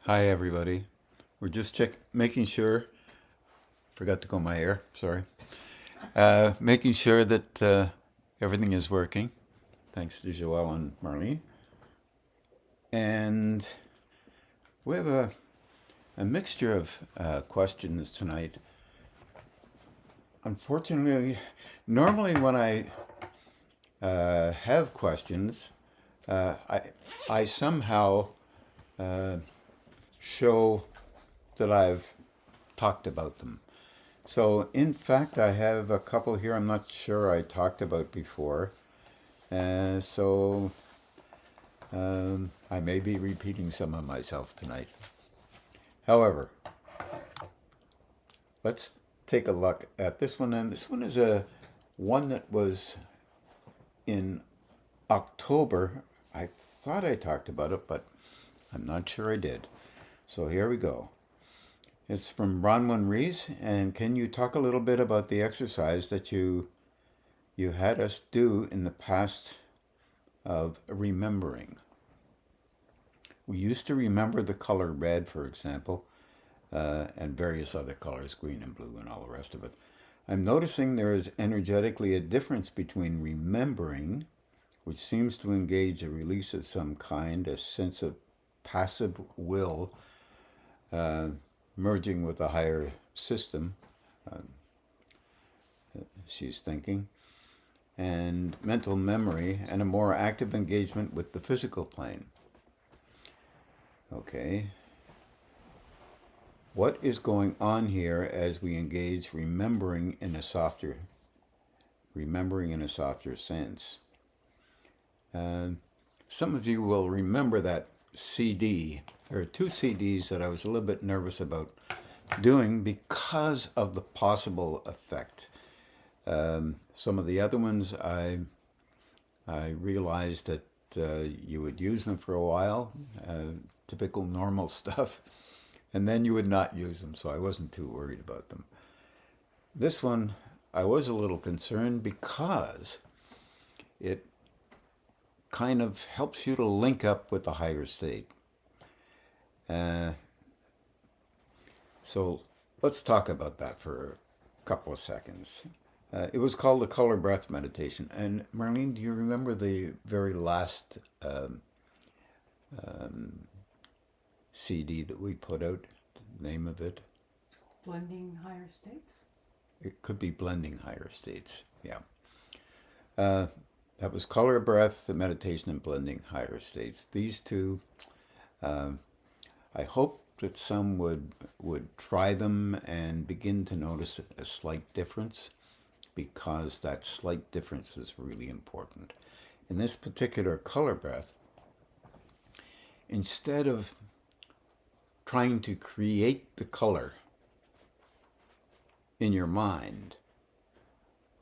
Hi everybody. We're just making sure, forgot to comb my hair, sorry. Making sure that everything is working, thanks to Joelle and Marlene. And we have a mixture of questions tonight. Unfortunately, normally when I have questions, I somehow show that I've talked about them. So, in fact, I have a couple here I'm not sure I talked about before. So, I may be repeating some of myself tonight. However, let's take a look at this one. And this one is one that was in October. I thought I talked about it, but I'm not sure I did. So here we go. It's from Bronwyn Rees, and can you talk a little bit about the exercise that you had us do in the past of remembering? We used to remember the color red, for example, and various other colors, green and blue and all the rest of it. I'm noticing there is energetically a difference between remembering, which seems to engage a release of some kind, a sense of passive will, merging with a higher system, she's thinking, and mental memory, and a more active engagement with the physical plane. Okay. What is going on here as we engage remembering in a softer sense? Some of you will remember that CD. There are two CDs that I was a little bit nervous about doing because of the possible effect. Some of the other ones I realized that you would use them for a while, typical normal stuff, and then you would not use them, so I wasn't too worried about them. This one, I was a little concerned because it kind of helps you to link up with the higher state. So let's talk about that for a couple of seconds. It was called the Color Breath Meditation. And Marlene, do you remember the very last CD that we put out? The name of it? Blending Higher States? It could be Blending Higher States, yeah. That was Color Breath, the Meditation, and Blending Higher States. These two, I hope that some would try them and begin to notice a slight difference, because that slight difference is really important. In this particular color breath, instead of trying to create the color in your mind,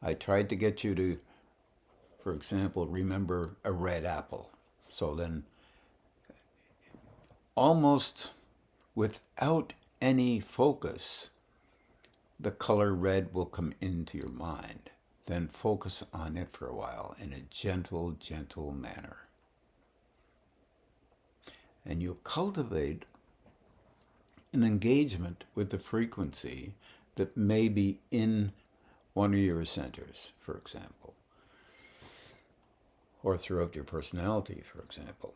I tried to get you to, for example, remember a red apple. So then, almost without any focus, the color red will come into your mind. Then focus on it for a while in a gentle, gentle manner. And you'll cultivate an engagement with the frequency that may be in one of your centers, for example, or throughout your personality, for example,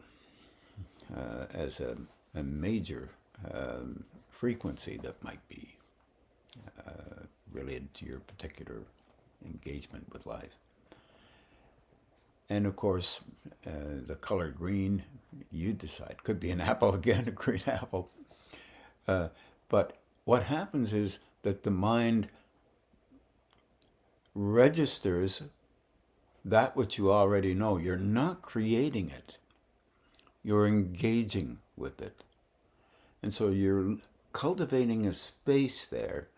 as a major frequency that might be related to your particular engagement with life. And of course, the color green, you decide. Could be an apple again, a green apple. But what happens is that the mind registers that which you already know. You're not creating it. You're engaging with it. And so you're cultivating a space there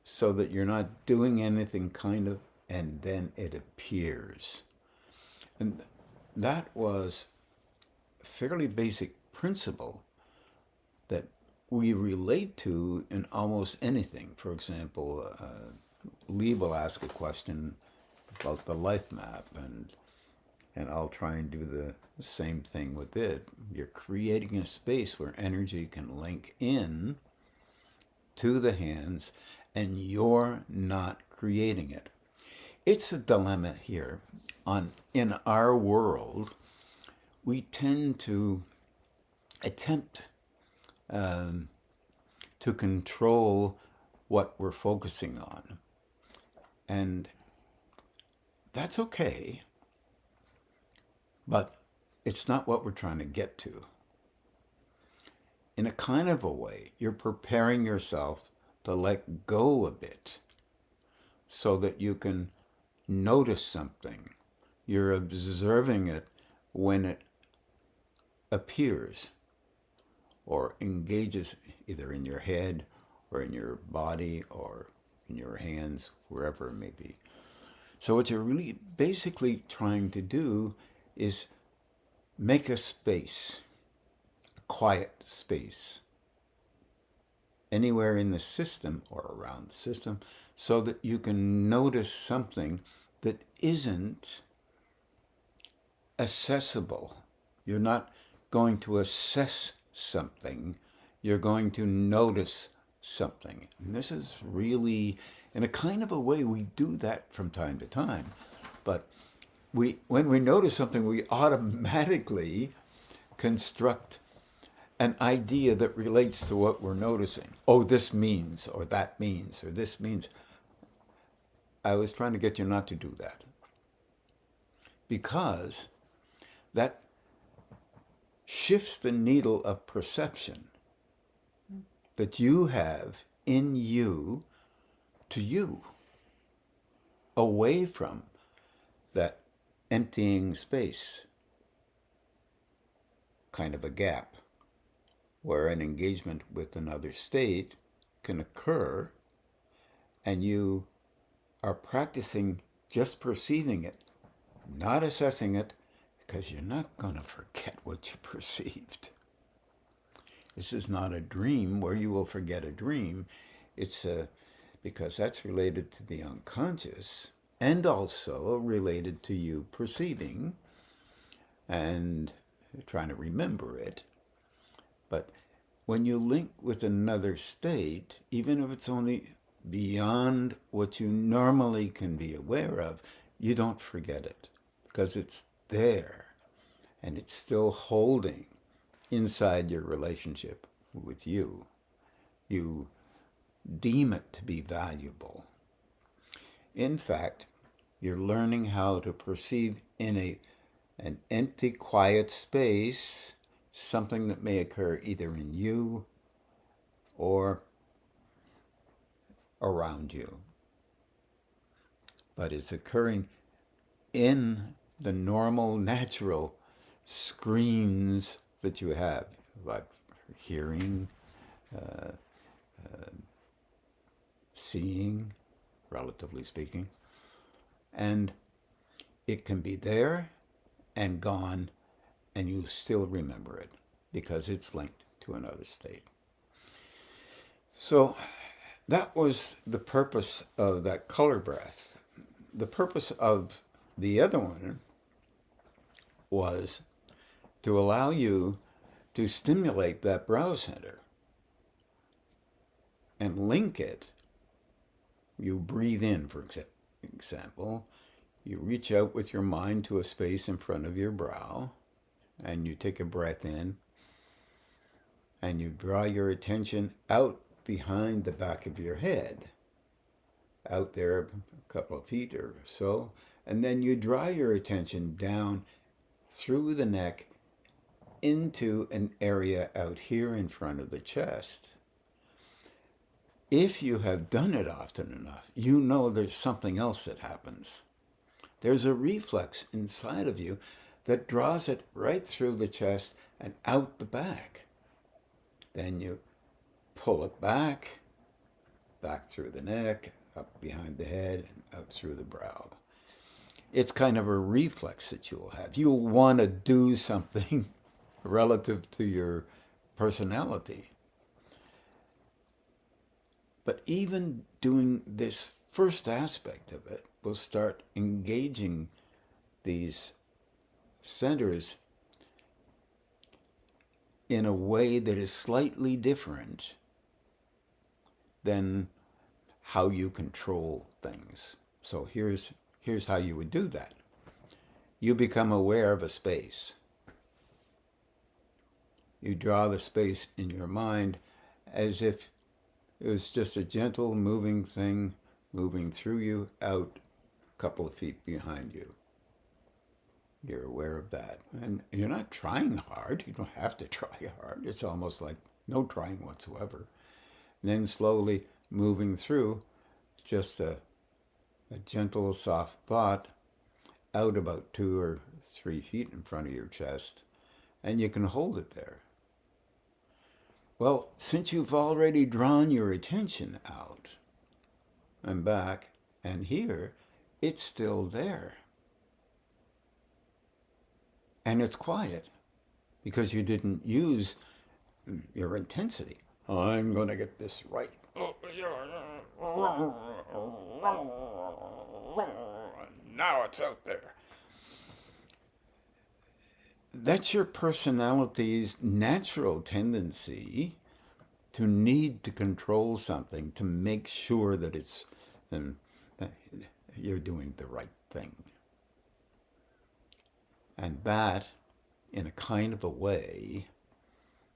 so that you're not doing anything kind of, and then it appears. And that was a fairly basic principle that we relate to in almost anything. For example, Lee will ask a question about the life map, and I'll try and do Same thing with it. You're creating a space where energy can link in to the hands, and you're not creating it. It's a dilemma here. In our world, we tend to attempt to control what we're focusing on. And that's okay, but it's not what we're trying to get to. In a kind of a way, you're preparing yourself to let go a bit so that you can notice something. You're observing it when it appears or engages either in your head or in your body or in your hands, wherever it may be. So what you're really basically trying to do is make a space, a quiet space, anywhere in the system or around the system, so that you can notice something that isn't accessible. You're not going to assess something, you're going to notice something. And this is really, in a kind of a way, we do that from time to time. But when we notice something, we automatically construct an idea that relates to what we're noticing. Oh, this means, or that means, or this means. I was trying to get you not to do that, because that shifts the needle of perception that you have in you to you, away from that emptying space, kind of a gap, where an engagement with another state can occur, and you are practicing just perceiving it, not assessing it, because you're not going to forget what you perceived. This is not a dream where you will forget a dream. It's because that's related to the unconscious and also related to you perceiving and trying to remember it. But when you link with another state, even if it's only beyond what you normally can be aware of, you don't forget it, because it's there and it's still holding inside your relationship with you. You deem it to be valuable. In fact, you're learning how to perceive in an empty, quiet space something that may occur either in you or around you. But it's occurring in the normal, natural screens that you have, like hearing, seeing, relatively speaking. And it can be there and gone, and you still remember it because it's linked to another state. So that was the purpose of that color breath. The purpose of the other one was to allow you to stimulate that brow center and link it. You breathe in, for example. You reach out with your mind to a space in front of your brow, and you take a breath in, and you draw your attention out behind the back of your head, out there a couple of feet or so, and then you draw your attention down through the neck into an area out here in front of the chest. If you have done it often enough, you know there's something else that happens. There's a reflex inside of you that draws it right through the chest and out the back. Then you pull it back through the neck, up behind the head, and out through the brow. It's kind of a reflex that you'll have. You'll want to do something relative to your personality. But even doing this first aspect of it will start engaging these centers in a way that is slightly different than how you control things. So here's how you would do that. You become aware of a space. You draw the space in your mind as if it was just a gentle moving thing moving through you out a couple of feet behind you. You're aware of that. And you're not trying hard. You don't have to try hard. It's almost like no trying whatsoever. And then slowly moving through, just a gentle, soft thought out about 2 or 3 feet in front of your chest, and you can hold it there. Well, since you've already drawn your attention out and back and here, it's still there. And it's quiet because you didn't use your intensity. I'm going to get this right. Now it's out there. That's your personality's natural tendency to need to control something, to make sure that that you're doing the right thing. And that, in a kind of a way,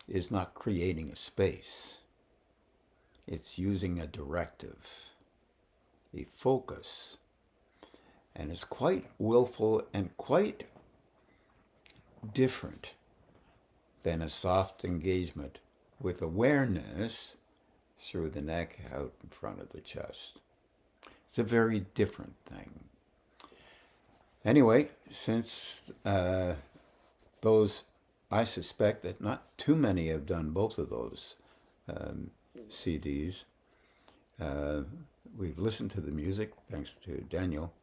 is not creating a space. It's using a directive, a focus. And it's quite willful and quite different than a soft engagement with awareness through the neck out in front of the chest. It's a very different thing. Anyway, since those, I suspect that not too many have done both of those CDs. We've listened to the music, thanks to Daniel,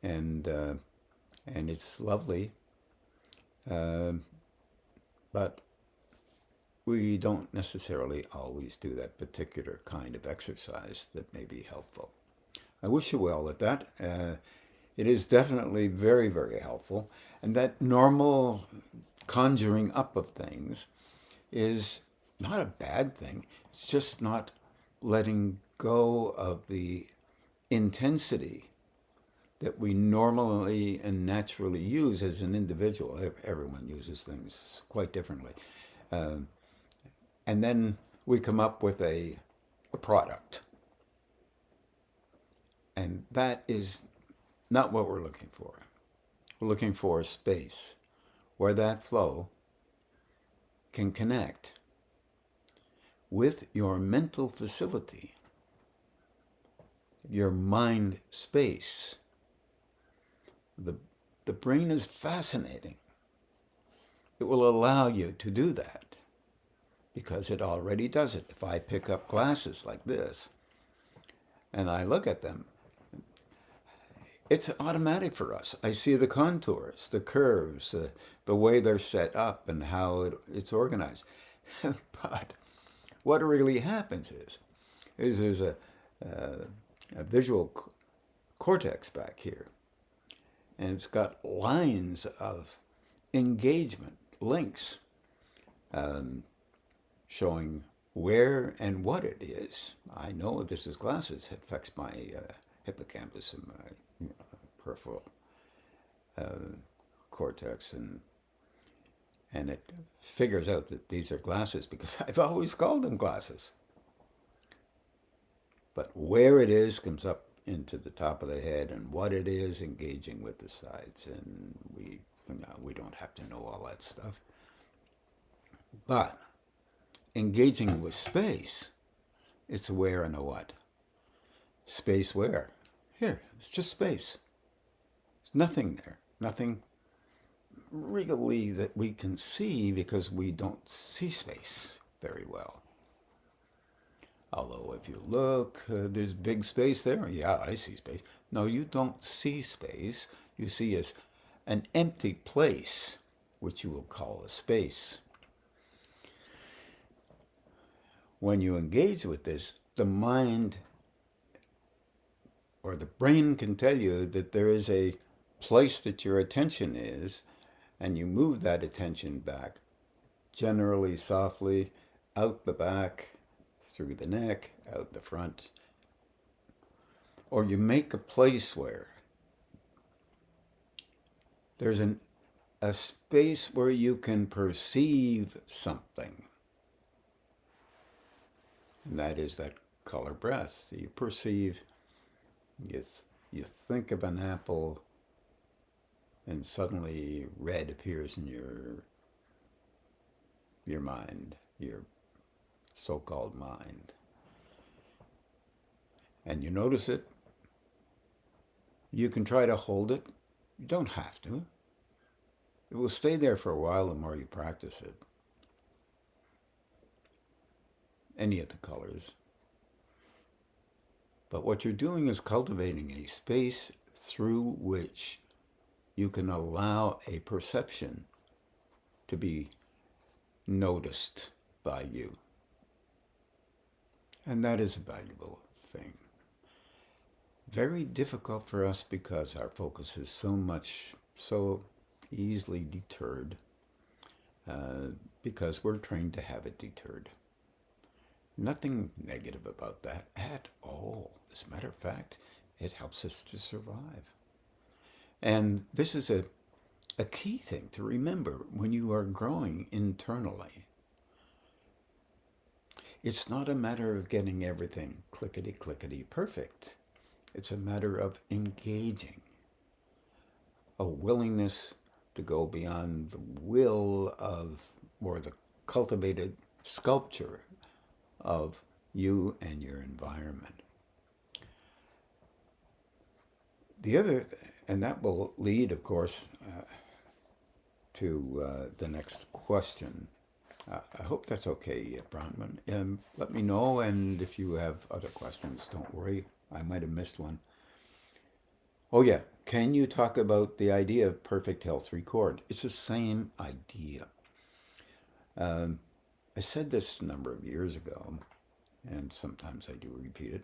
and it's lovely. But we don't necessarily always do that particular kind of exercise that may be helpful. I wish you well at that. It is definitely very, very helpful. And that normal conjuring up of things is not a bad thing. It's just not letting go of the intensity that we normally and naturally use as an individual. Everyone uses things quite differently. And then we come up with a product. And that is not what we're looking for. We're looking for a space where that flow can connect with your mental facility, your mind space. The brain is fascinating. It will allow you to do that because it already does it. If I pick up glasses like this and I look at them, it's automatic for us. I see the contours, the curves, the way they're set up and how it's organized. But what really happens is there's a visual cortex back here. And it's got lines of engagement, links, showing where and what it is. I know if this is glasses, it affects my hippocampus and my peripheral cortex, and it figures out that these are glasses because I've always called them glasses. But where it is comes up into the top of the head, and what it is engaging with the sides, and we don't have to know all that stuff. But engaging with space, it's where and a what. Space where? Here, it's just space. There's nothing there, nothing really that we can see because we don't see space very well. Although if you look, there's big space there. Yeah, I see space. No, you don't see space. You see an empty place, which you will call a space. When you engage with this, the mind or the brain can tell you that there is a place that your attention is, and you move that attention back generally softly out the back, through the neck, out the front. Or you make a place where there's a space where you can perceive something. And that is that color breath. You perceive, you think of an apple, and suddenly red appears in your mind, your so-called mind. And you notice it. You can try to hold it. You don't have to. It will stay there for a while the more you practice it. Any of the colors. But what you're doing is cultivating a space through which you can allow a perception to be noticed by you. And that is a valuable thing. Very difficult for us because our focus is so easily deterred, because we're trained to have it deterred. Nothing negative about that at all. As a matter of fact, it helps us to survive. And this is a key thing to remember when you are growing internally. It's not a matter of getting everything clickety-clickety perfect. It's a matter of engaging, a willingness to go beyond the will of, or the cultivated sculpture of you and your environment. The other, and that will lead, of course, to the next question. I hope that's okay, Bronwyn. Let me know, and if you have other questions, don't worry. I might have missed one. Oh yeah, can you talk about the idea of perfect health record? It's the same idea. I said this a number of years ago, and sometimes I do repeat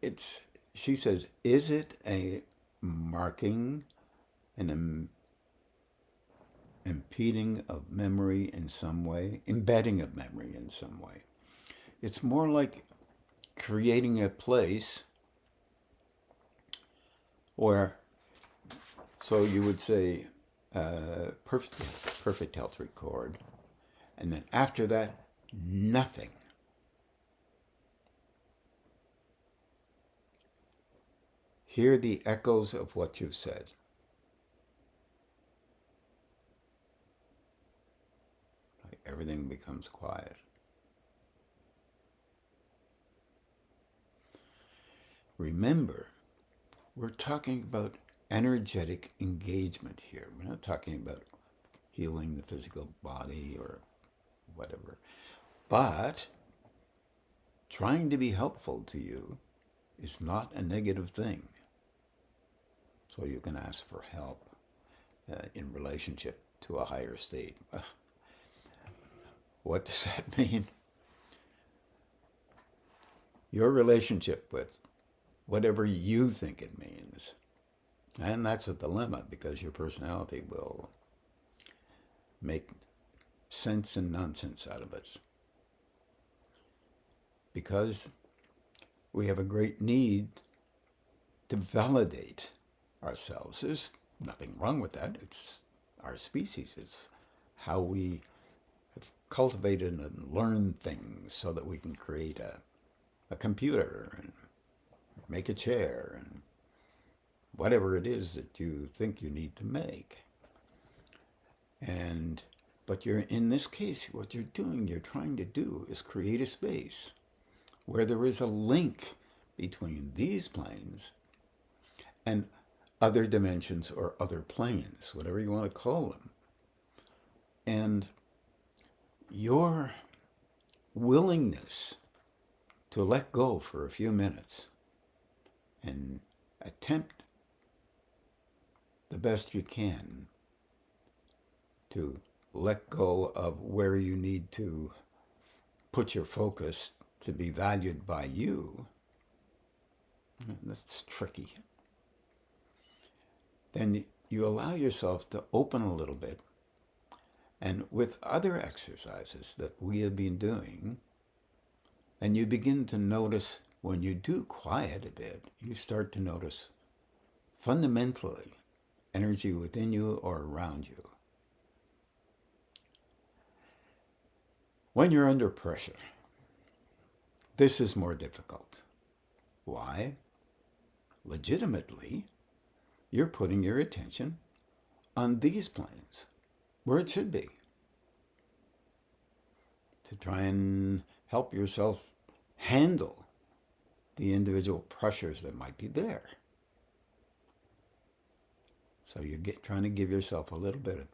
it. She says, is it a marking, an impeding of memory in some way, embedding of memory in some way? It's more like creating a place where, so you would say, perfect health record, and then after that, nothing. Hear the echoes of what you've said. Everything becomes quiet. Remember, we're talking about energetic engagement here. We're not talking about healing the physical body or whatever. But trying to be helpful to you is not a negative thing. So you can ask for help in relationship to a higher state. What does that mean? Your relationship with whatever you think it means. And that's a dilemma, because your personality will make sense and nonsense out of it. Because we have a great need to validate ourselves. There's nothing wrong with that. It's our species. It's how we have cultivated and learned things so that we can create a computer and make a chair and whatever it is that you think you need to make. But in this case, what you're trying to do is create a space where there is a link between these planes and other dimensions or other planes, whatever you want to call them. And your willingness to let go for a few minutes and attempt the best you can to let go of where you need to put your focus to be valued by you. That's tricky. Then you allow yourself to open a little bit, and with other exercises that we have been doing, and you begin to notice when you do quiet a bit, you start to notice fundamentally energy within you or around you. When you're under pressure, this is more difficult. Why? Legitimately, you're putting your attention on these planes, where it should be, to try and help yourself handle the individual pressures that might be there. So you're trying to give yourself a little bit of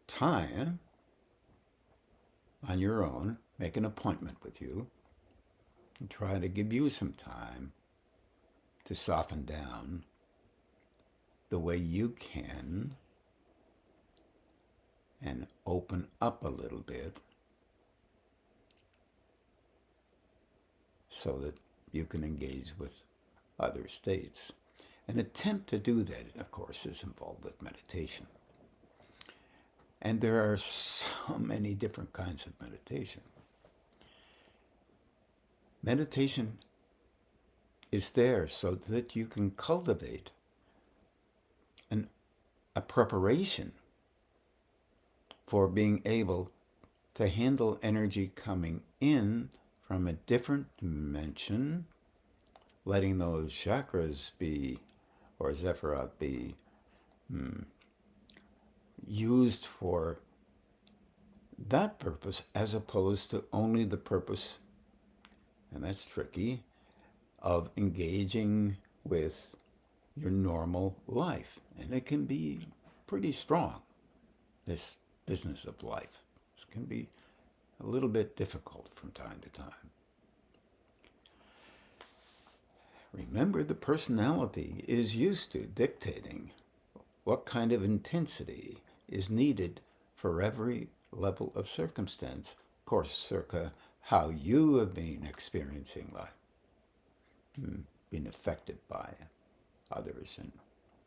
time on your own, make an appointment with you, and try to give you some time to soften down the way you can and open up a little bit so that you can engage with other states. An attempt to do that, of course, is involved with meditation. And there are so many different kinds of meditation. Meditation is there so that you can cultivate a preparation for being able to handle energy coming in from a different dimension, letting those chakras be, or Zephyrat be, used for that purpose as opposed to only the purpose, and that's tricky, of engaging with your normal life. And it can be pretty strong, this business of life. It can be a little bit difficult from time to time. Remember, the personality is used to dictating what kind of intensity is needed for every level of circumstance, of course, circa how you have been experiencing life, being affected by others and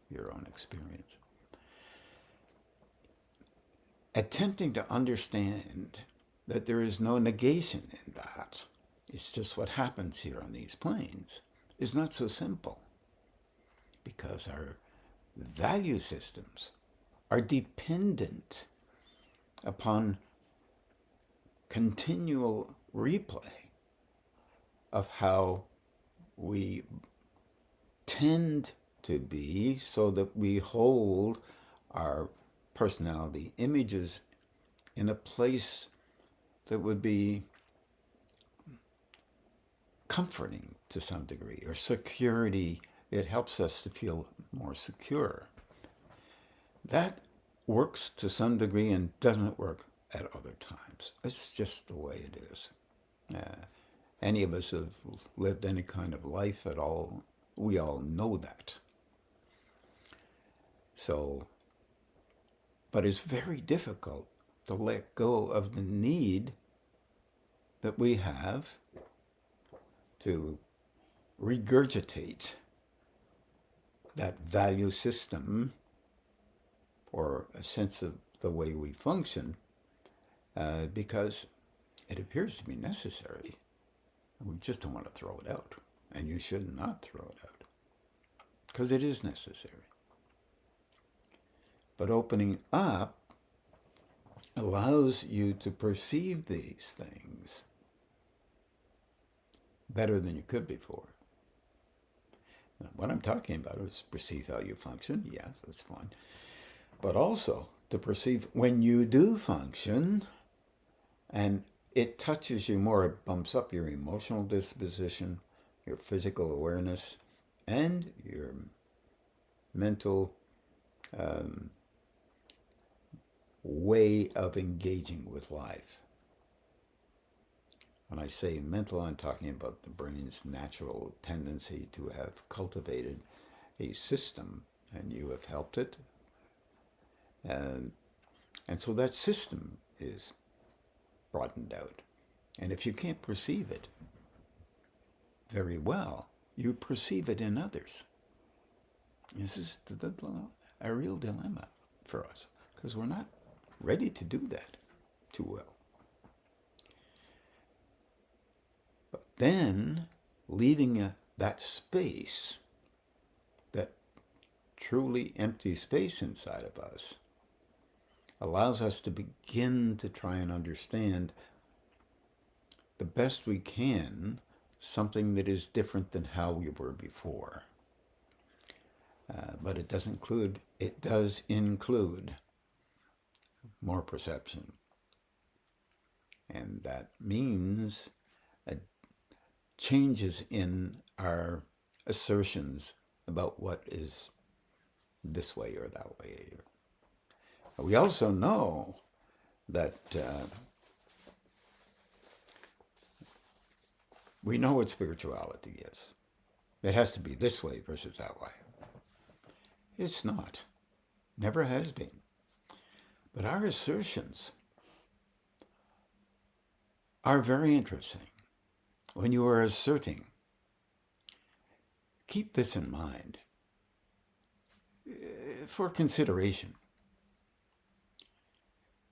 your own experience. Attempting to understand that there is no negation in that, it's just what happens here on these planes, is not so simple, because our value systems are dependent upon continual replay of how we tend to be, so that we hold our personality images in a place that would be comforting to some degree, or security. It helps us to feel more secure. That works to some degree and doesn't work at other times. It's just the way it is. Any of us have lived any kind of life at all, we all know that. So, but it's very difficult to let go of the need that we have to regurgitate that value system, or a sense of the way we function, because it appears to be necessary. We just don't want to throw it out. And you should not throw it out, because it is necessary. But opening up allows you to perceive these things better than you could before. Now, what I'm talking about is perceive how you function. Yes, that's fine. But also to perceive when you do function and it touches you more, it bumps up your emotional disposition, your physical awareness, and your mental way of engaging with life. When I say mental, I'm talking about the brain's natural tendency to have cultivated a system, and you have helped it. And so that system is broadened out. And if you can't perceive it very well, you perceive it in others. This is a real dilemma for us because we're not ready to do that too well. But then leaving that space, that truly empty space inside of us, allows us to begin to try and understand the best we can something that is different than how we were before. But it does include more perception. And that means changes in our assertions about what is this way or that way. We also know that we know what spirituality is. It has to be this way versus that way. It's not. Never has been. But our assertions are very interesting. When you are asserting, keep this in mind for consideration.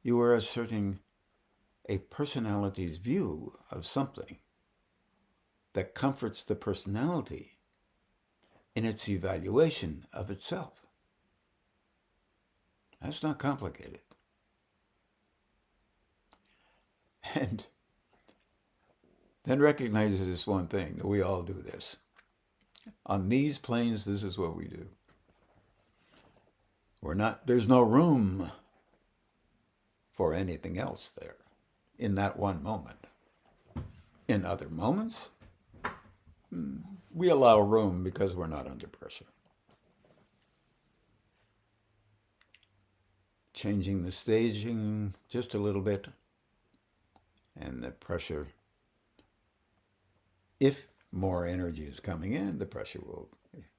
You are asserting a personality's view of something that comforts the personality in its evaluation of itself. That's not complicated. And then recognize this one thing, that we all do this. On these planes, this is what we do. There's no room for anything else there in that one moment. In other moments, we allow room because we're not under pressure. Changing the staging just a little bit, and the pressure, if more energy is coming in, the pressure will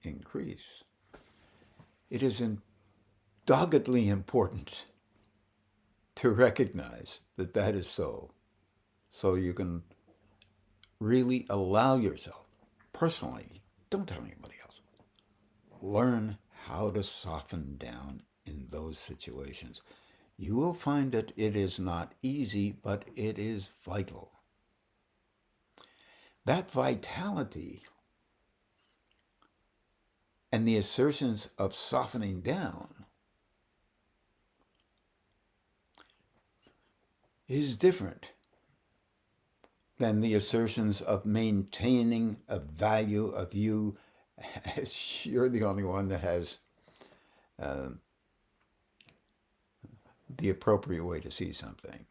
increase. It is doggedly important to recognize that that is so you can really allow yourself, personally, don't tell anybody else, learn how to soften down in those situations. You will find that it is not easy, but it is vital. That vitality and the assertions of softening down is different than the assertions of maintaining a value of you as you're the only one that has the appropriate way to see something.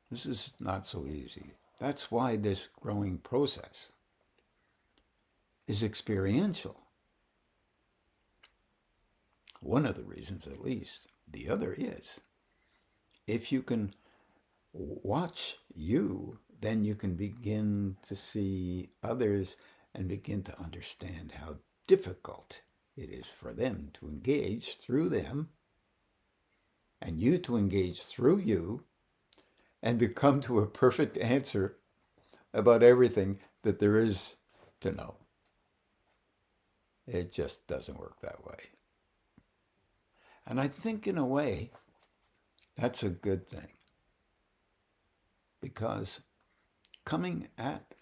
This is not so easy. That's why this growing process is experiential. One of the reasons, at least. The other is, if you can watch you, then you can begin to see others and begin to understand how difficult it is for them to engage through them, and you to engage through you, and to come to a perfect answer about everything that there is to know. It just doesn't work that way. And I think in a way, that's a good thing. Because coming at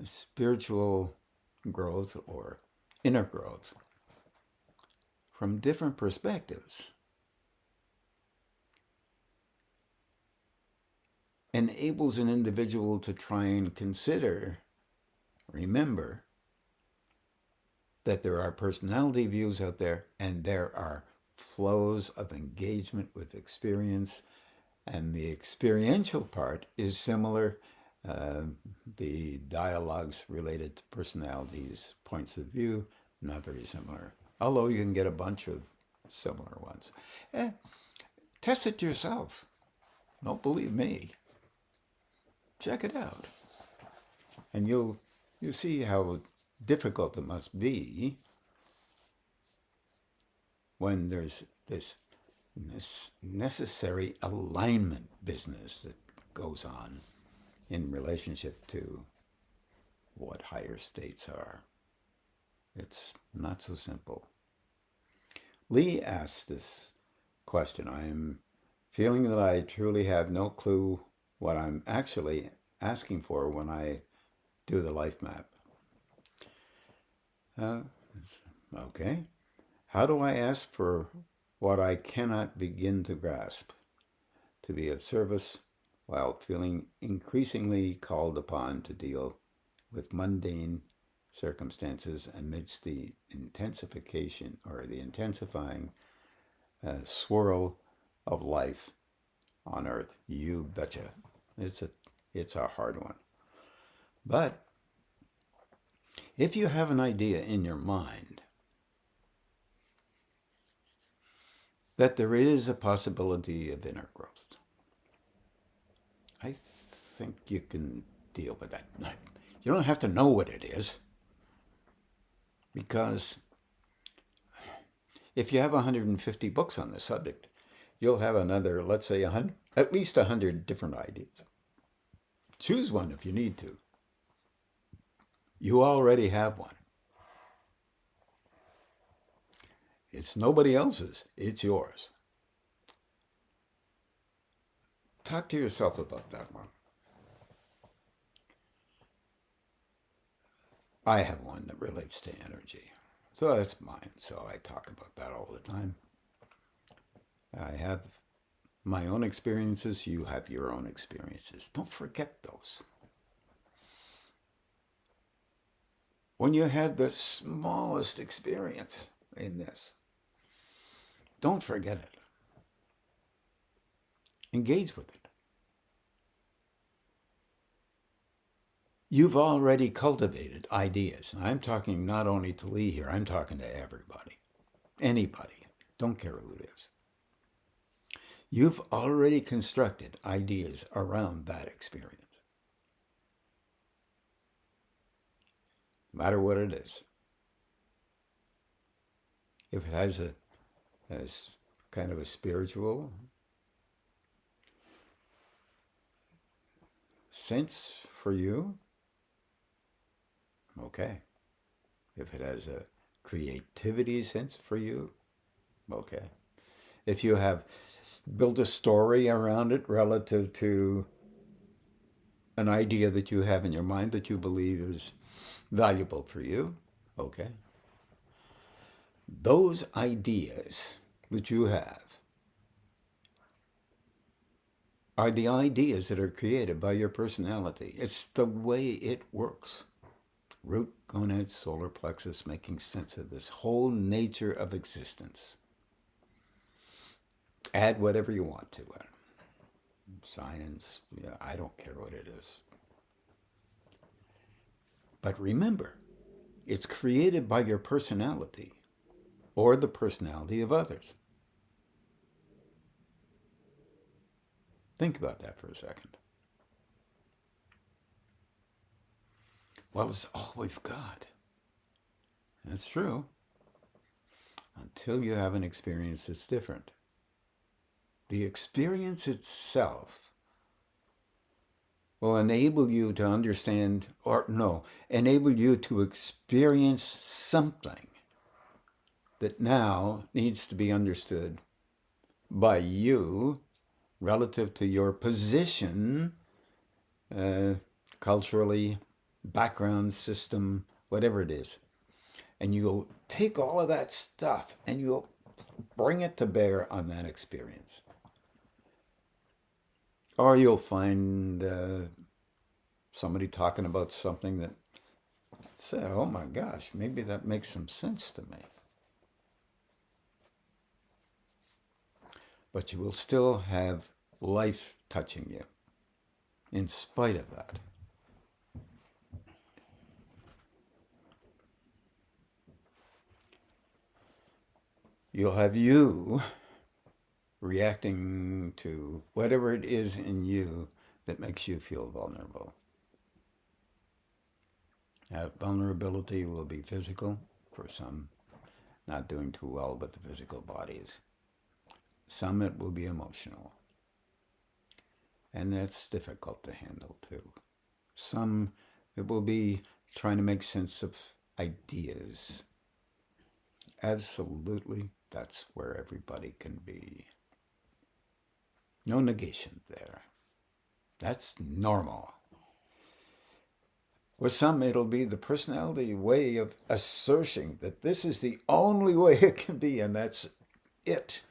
spiritual growth or inner growth from different perspectives enables an individual to try and remember that there are personality views out there and there are flows of engagement with experience, and the experiential part is similar. The dialogues related to personalities, points of view, not very similar, although you can get a bunch of similar ones. Test it yourself. Don't believe me. Check it out. And you'll see how difficult it must be when there's this necessary alignment business that goes on in relationship to what higher states are. It's not so simple. Lee asked this question. I am feeling that I truly have no clue what I'm actually asking for when I do the life map. Uh, okay. How do I ask for what I cannot begin to grasp? To be of service while feeling increasingly called upon to deal with mundane circumstances amidst the intensification or the intensifying swirl of life on earth. You betcha. It's a hard one. But if you have an idea in your mind that there is a possibility of inner growth, I think you can deal with that. You don't have to know what it is, because if you have 150 books on the subject, you'll have another, let's say, 100, at least 100 different ideas. Choose one if you need to. You already have one. It's nobody else's, it's yours. Talk to yourself about that one. I have one that relates to energy. So that's mine, so I talk about that all the time. I have my own experiences, you have your own experiences. Don't forget those. When you had the smallest experience in this, don't forget it. Engage with it. You've already cultivated ideas. And I'm talking not only to Lee here, I'm talking to everybody. Anybody. Don't care who it is. You've already constructed ideas around that experience. No matter what it is. If it has kind of a spiritual sense for you, okay. If it has a creativity sense for you, okay. If you have built a story around it relative to an idea that you have in your mind that you believe is valuable for you, okay. Those ideas that you have are the ideas that are created by your personality. It's the way it works. Root, gonad, solar plexus, making sense of this whole nature of existence. Add whatever you want to it. Science, yeah, I don't care what it is. But remember, it's created by your personality or the personality of others. Think about that for a second. Well, it's all we've got. That's true. Until you have an experience that's different. The experience itself will enable you to understand, enable you to experience something that now needs to be understood by you relative to your position, culturally, background, system, whatever it is. And you'll take all of that stuff and you'll bring it to bear on that experience. Or you'll find somebody talking about something that say, oh my gosh, maybe that makes some sense to me. But you will still have life touching you in spite of that. You'll have you reacting to whatever it is in you that makes you feel vulnerable. Vulnerability will be physical for some, not doing too well with the physical bodies. Some it will be emotional. And that's difficult to handle too. Some it will be trying to make sense of ideas. Absolutely That's where everybody can be. No negation there. That's normal. With some, it'll be the personality way of asserting that this is the only way it can be, and that's it.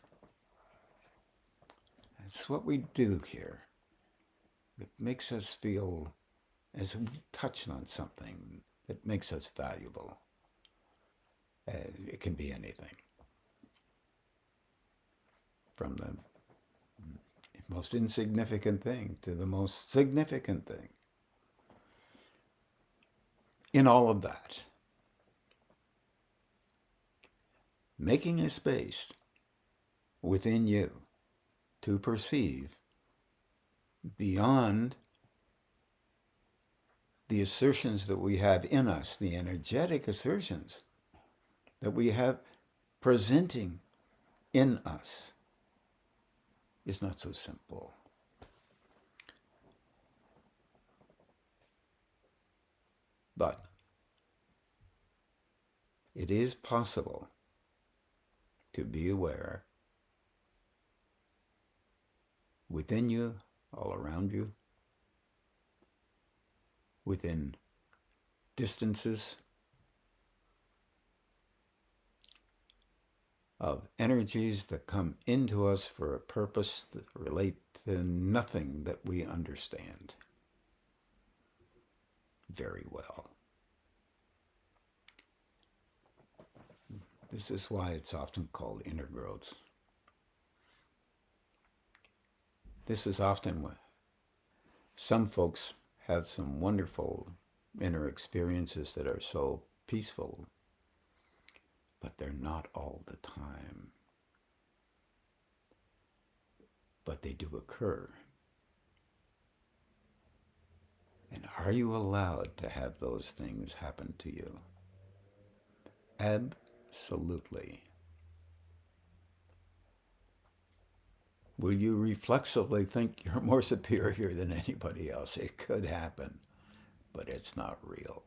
That's what we do here. It makes us feel as if we touched on something that makes us valuable. It can be anything. From the most insignificant thing to the most significant thing. In all of that, making a space within you to perceive beyond the assertions that we have in us, the energetic assertions that we have presenting in us, is not so simple. But it is possible to be aware within you, all around you, within distances of energies that come into us for a purpose that relate to nothing that we understand very well. This is why it's often called inner growth. This is often what some folks have some wonderful inner experiences that are so peaceful, but they're not all the time. But they do occur. And are you allowed to have those things happen to you? Absolutely. Will you reflexively think you're more superior than anybody else? It could happen, but it's not real.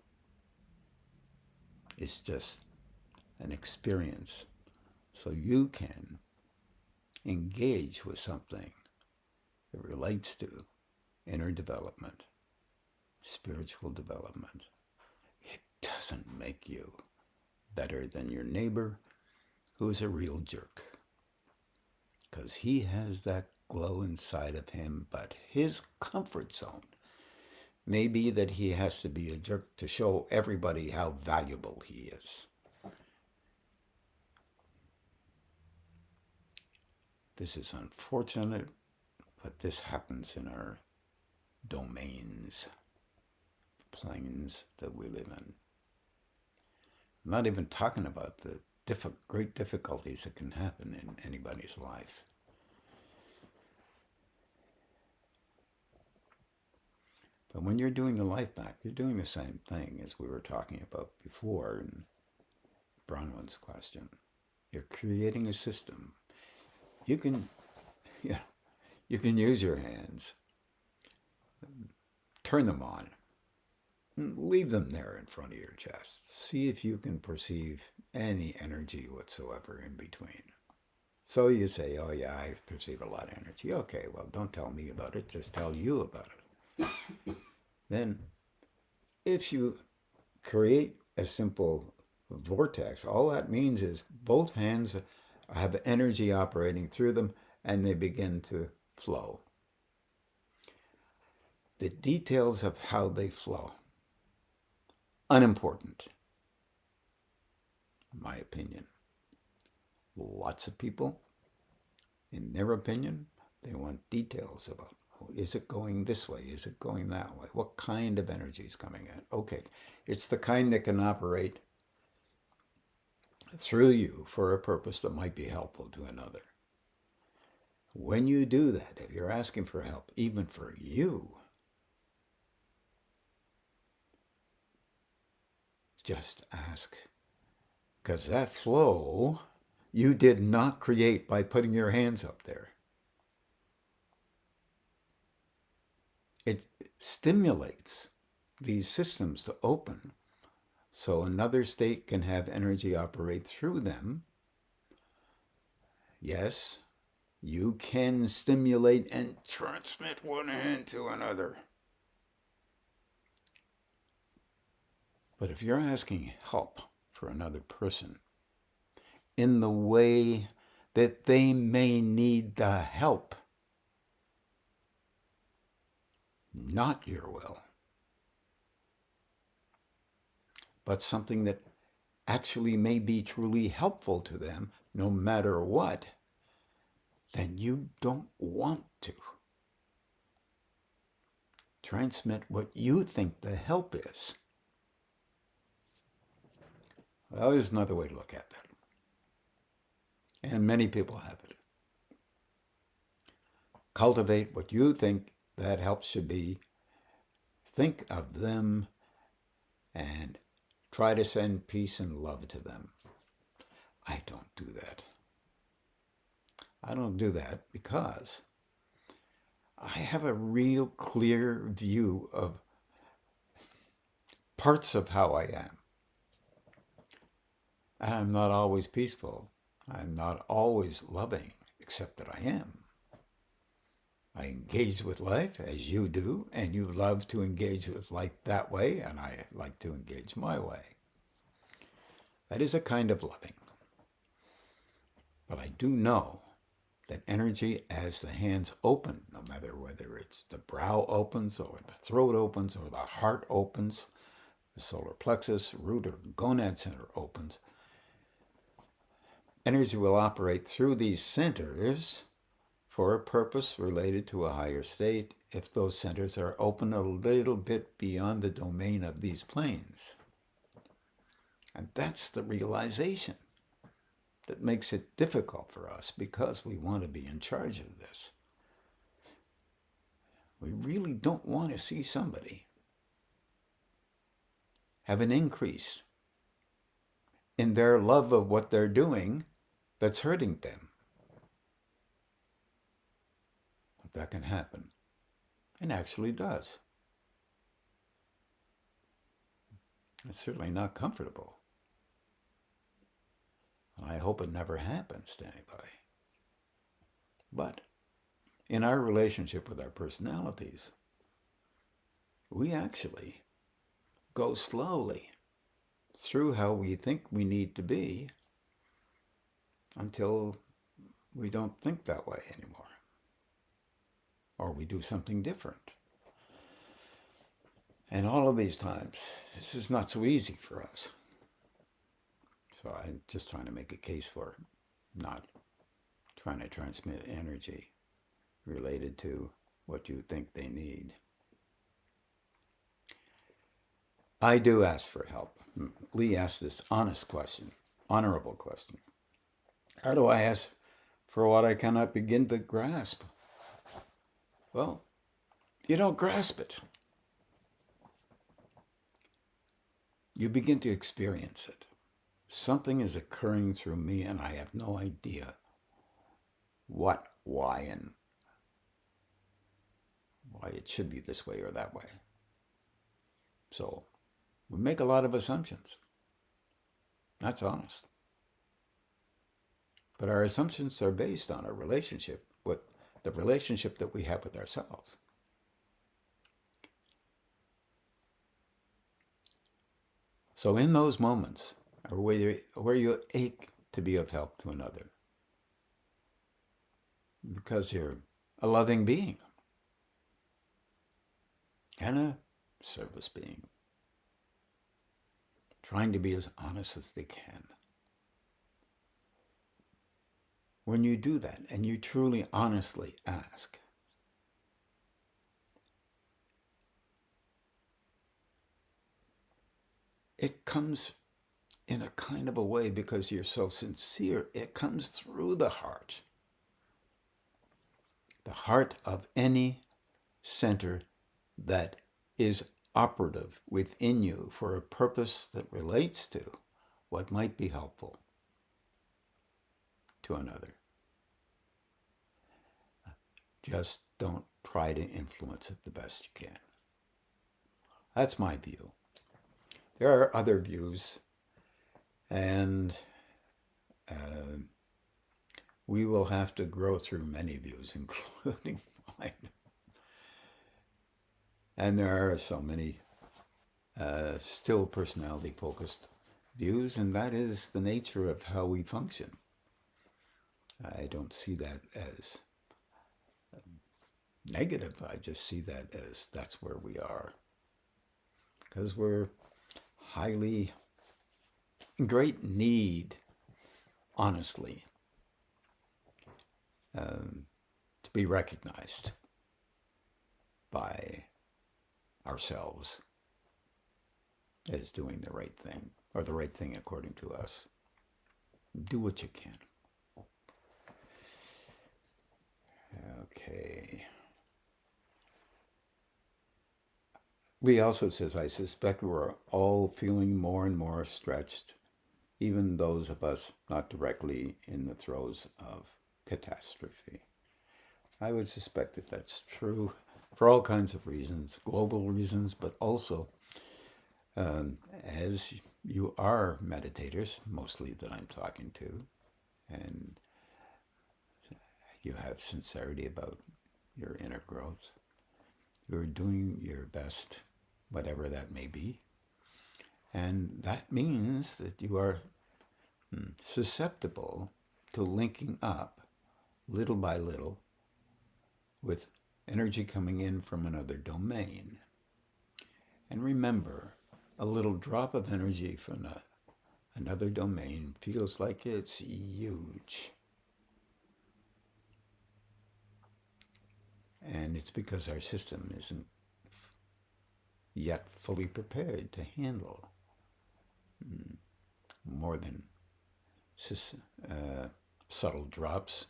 It's just an experience. So you can engage with something that relates to inner development, spiritual development. It doesn't make you better than your neighbor who's a real jerk. Because he has that glow inside of him, but his comfort zone may be that he has to be a jerk to show everybody how valuable he is. This is unfortunate, but this happens in our domains, planes that we live in. I'm not even talking about the great difficulties that can happen in anybody's life. But when you're doing the life map, you're doing the same thing as we were talking about before in Bronwyn's question. You're creating a system. You can use your hands, turn them on, leave them there in front of your chest. See if you can perceive any energy whatsoever in between. So you say, oh yeah, I perceive a lot of energy. Okay, well, don't tell me about it, just tell you about it. Then, if you create a simple vortex, all that means is both hands have energy operating through them and they begin to flow. The details of how they flow, unimportant, in my opinion. Lots of people, in their opinion, they want details about, is it going this way? Is it going that way? What kind of energy is coming in? Okay, it's the kind that can operate through you for a purpose that might be helpful to another. When you do that, if you're asking for help, even for you, just ask. Because that flow you did not create by putting your hands up there. It stimulates these systems to open so another state can have energy operate through them Yes, you can stimulate and transmit one hand to another. But if you're asking help for another person in the way that they may need the help, not your will, but something that actually may be truly helpful to them no matter what, then you don't want to transmit what you think the help is. Well, there's another way to look at that. And many people have it. Cultivate what you think that help should be. Think of them and try to send peace and love to them. I don't do that. I don't do that because I have a real clear view of parts of how I am. I'm not always peaceful. I'm not always loving, except that I am. I engage with life as you do, and you love to engage with life that way, and I like to engage my way. That is a kind of loving. But I do know that energy, as the hands open, no matter whether it's the brow opens or the throat opens or the heart opens, the solar plexus, root, or gonad center opens, energy will operate through these centers for a purpose related to a higher state if those centers are open a little bit beyond the domain of these planes. And that's the realization that makes it difficult for us because we want to be in charge of this. We really don't want to see somebody have an increase in their love of what they're doing that's hurting them. But that can happen, and actually does. It's certainly not comfortable. And I hope it never happens to anybody. But in our relationship with our personalities, we actually go slowly through how we think we need to be until we don't think that way anymore. Or we do something different. And all of these times, this is not so easy for us. So I'm just trying to make a case for not trying to transmit energy related to what you think they need. I do ask for help. Lee asked this honest question, honorable question. How do I ask for what I cannot begin to grasp? Well, you don't grasp it. You begin to experience it. Something is occurring through me and I have no idea what, why, and why it should be this way or that way. So we make a lot of assumptions. That's honest. But our assumptions are based on our relationship with the relationship that we have with ourselves. So in those moments where you ache to be of help to another, because you're a loving being and a service being, trying to be as honest as they can. When you do that and you truly honestly ask, it comes in a kind of a way because you're so sincere. It comes through the heart of any center that is operative within you for a purpose that relates to what might be helpful to another. Just don't try to influence it the best you can. That's my view. There are other views, and we will have to grow through many views, including mine. And there are so many still personality-focused views, and that is the nature of how we function. I don't see that as negative. I just see that as that's where we are. Because we're highly in great need, honestly, to be recognized by ourselves as doing the right thing, or the right thing according to us. Do what you can. Okay. Lee also says, I suspect we're all feeling more and more stretched, even those of us not directly in the throes of catastrophe. I would suspect that that's true for all kinds of reasons, global reasons, but also as you are meditators, mostly that I'm talking to, and you have sincerity about your inner growth, you're doing your best, whatever that may be. And that means that you are susceptible to linking up little by little with energy coming in from another domain. And remember, a little drop of energy from another domain feels like it's huge. And it's because our system isn't yet fully prepared to handle more than subtle drops.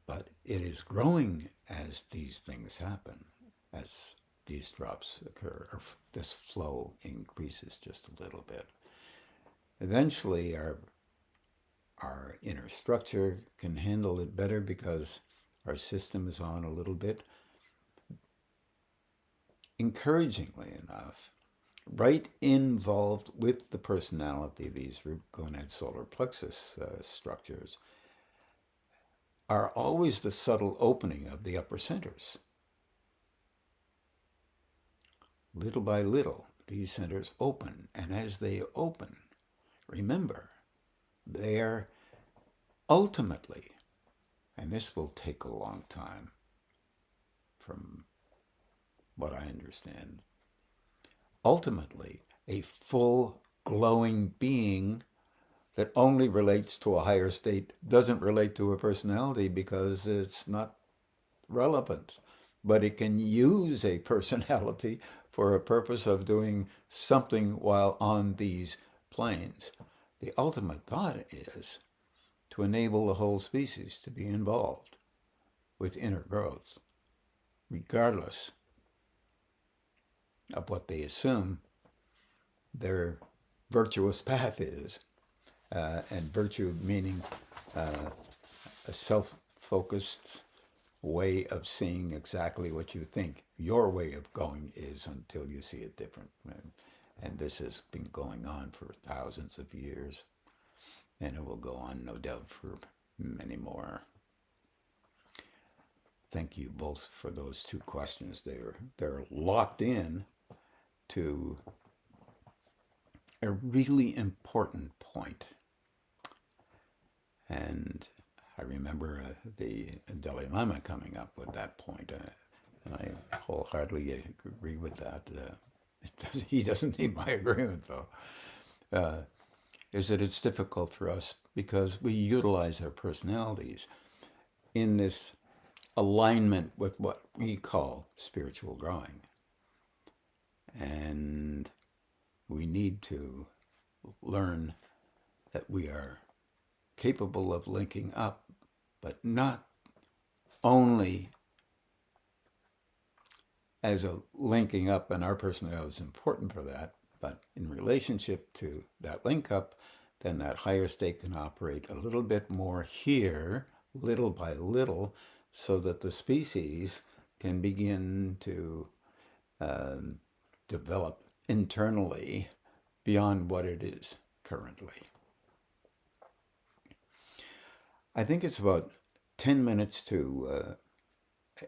But it is growing as these things happen, as these drops occur, or this flow increases just a little bit. Eventually, our inner structure can handle it better because our system is on a little bit. Encouragingly enough, right involved with the personality, these root gonad solar plexus structures, are always the subtle opening of the upper centers. Little by little, these centers open, and as they open, remember, they are ultimately, and this will take a long time from what I understand, ultimately a full glowing being that only relates to a higher state, doesn't relate to a personality because it's not relevant. But it can use a personality for a purpose of doing something while on these planes. The ultimate thought is to enable the whole species to be involved with inner growth, regardless of what they assume their virtuous path is. And virtue meaning a self-focused way of seeing exactly what you think your way of going is until you see it different. And this has been going on for thousands of years, and it will go on, no doubt, for many more. Thank you both for those two questions. They're locked in to a really important point. And I remember the Dalai Lama coming up with that point, and I wholeheartedly agree with that. He doesn't need my agreement, though. Is that it's difficult for us because we utilize our personalities in this alignment with what we call spiritual growing. And we need to learn that we are capable of linking up, but not only as a linking up, and our personality is important for that, but in relationship to that link up, then that higher state can operate a little bit more here, little by little, so that the species can begin to develop internally beyond what it is currently. I think it's about 10 minutes to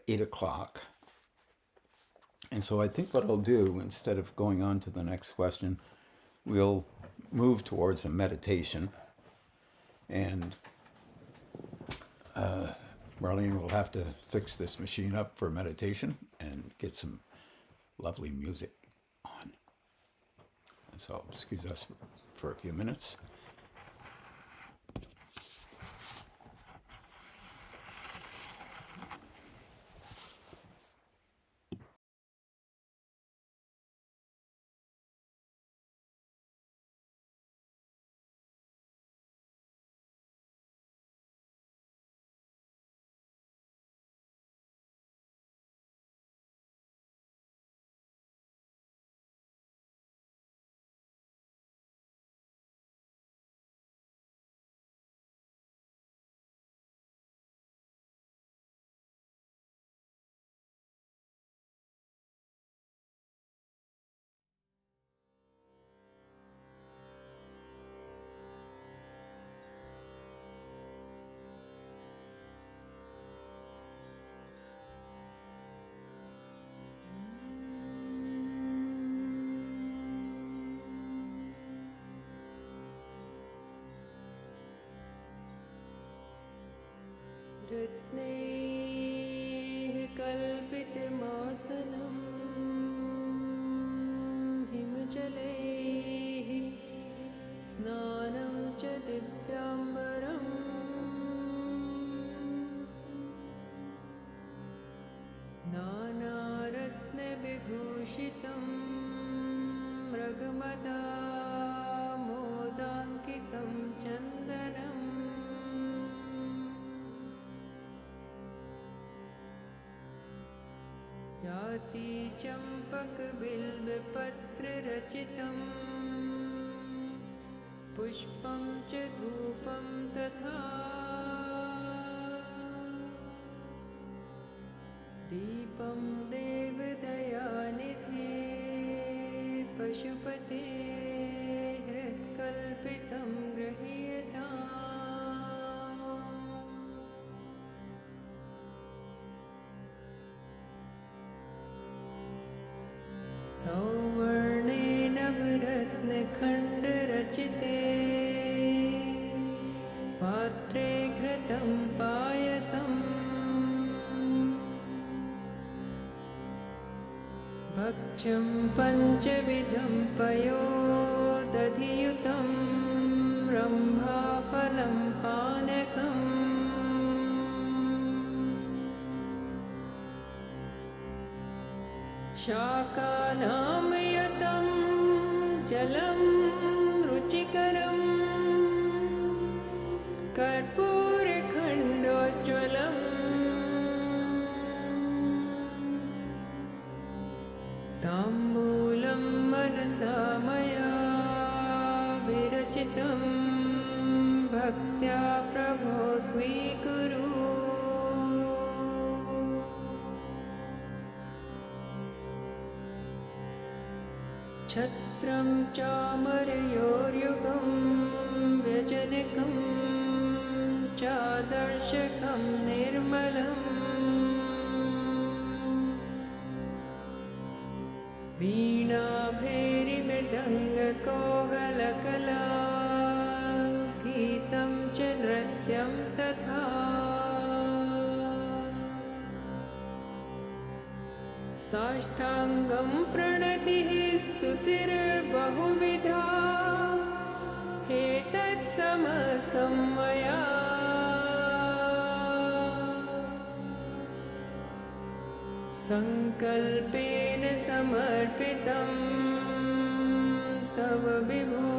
8 o'clock. And so I think what I'll do, instead of going on to the next question, we'll move towards a meditation. And Marlene will have to fix this machine up for meditation and get some lovely music on. And so excuse us for a few minutes. रत्नैः कल्पितमासनं हिमजलैः स्नानं च दिव्याम्बरम् नानारत्नविभूषितं मृगमदामोदाङ्कितं चन्दनम् जातिचम्पकबिल्वपत्ररचितं पुष्पं च धूपं तथा दीपं देवदयानिधे पशुपते हृत्कल्पितं गृह्यताम् सौवर्णेन नवरत्नखण्डरचिते पात्रे घृतं पायसम् भक्ष्यं पञ्चविधं पयोदधियुतं रम्भाफलं पानकम् शाकानामयतं जलं रुचिकरं कर्पूरखण्डोज्ज्वलम् ताम्बूलं मनसा मया विरचितं भक्त्या प्रभो स्वीकुरु छत्रं चामरयोर्युगं व्यजनकं चादर्शकं निर्मलम् वीणाभैरिमृदङ्गकोहलकला गीतं च नृत्यं तथा साष्टाङ्गं प्रणतिः स्तुतिर्बहुविधा एतत्समस्तं मया सङ्कल्पेन समर्पितं तव विभो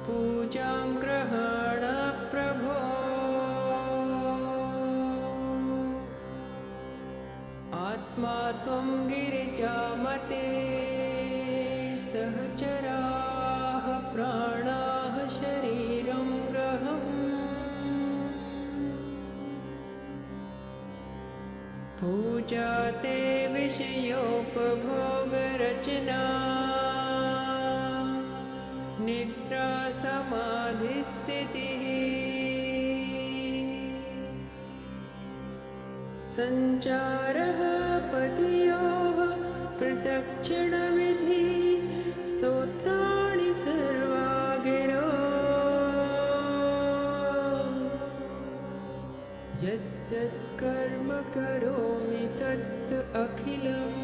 पूजां ग्रहाण प्रभो आत्मा त्वं गिरिजामते सहचराः प्राणाः शरीरं ग्रहम् पूजा ते विषयोपभोगरचना निद्रा समाधिस्थितिः सञ्चारः पतियोः प्रदक्षिणविधि स्तोत्राणि सर्वा गिरो यत् कर्म करोमि तत् अखिलम्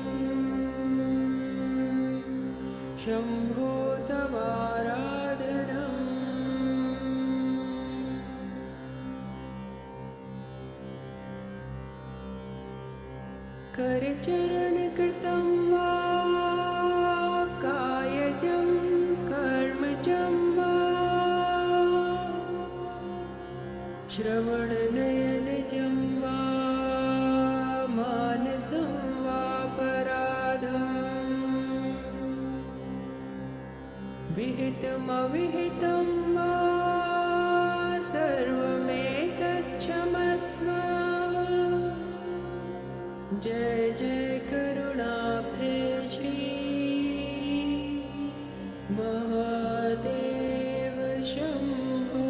शम्भो तवाराधनम् करचरणकृतं वा कायजं कर्मजं वा श्रवणनयनजं वा मानसं वा पराधम् विहितमविहितं वा सर्वमेतच्छमस्व जय जय करुणाब्धे श्री महादेव शम्भो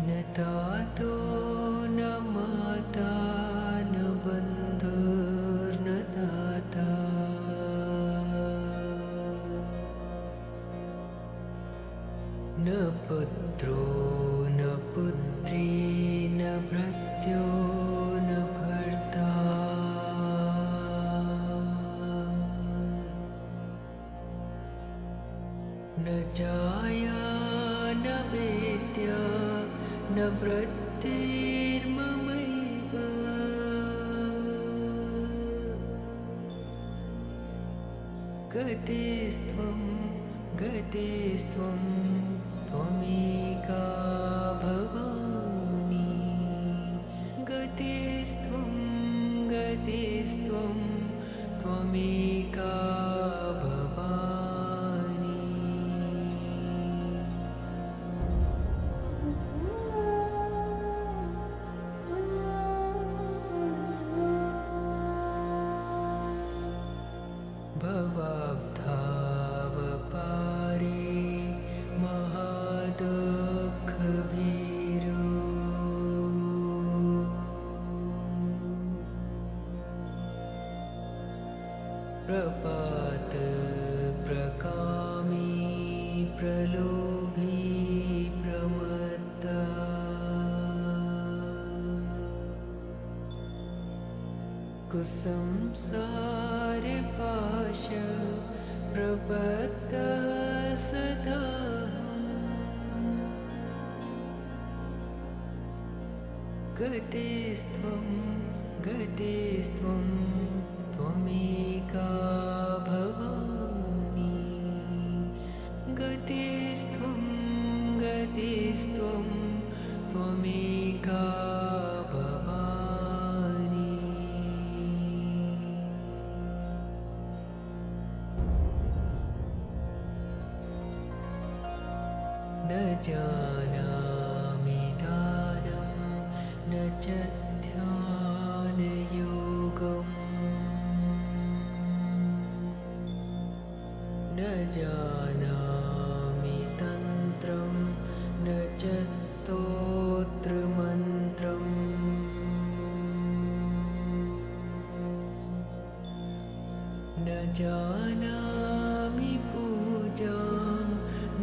न तातो न माता न बन्धुर्न दाता न पुत्रो न पुत्री न भृत्यो न भर्ता न जाया न वेद्या न वृत्तिर्ममैव गतिस्त्वं गतिस्त्वं त्वमेका भवानी गतिस्त्वं गतिस्त्वं त्वमेका भवानी भवाब्धावपारे महादुःखभीरो प्रपात प्रकामी प्रलोभी प्रमत्ता कुसंसारपाश प्रबद्धः सदाहम् गतिस्त्वं गतिस्त्वं त्वमेका भवानी गतिस्त्वं गतिस्त्वं त्वमेका भवानी न जानामि दानं न च ध्यानयोगम् न जानामि तन्त्रं न च स्तोत्रमन्त्रम् न जानामि पूजां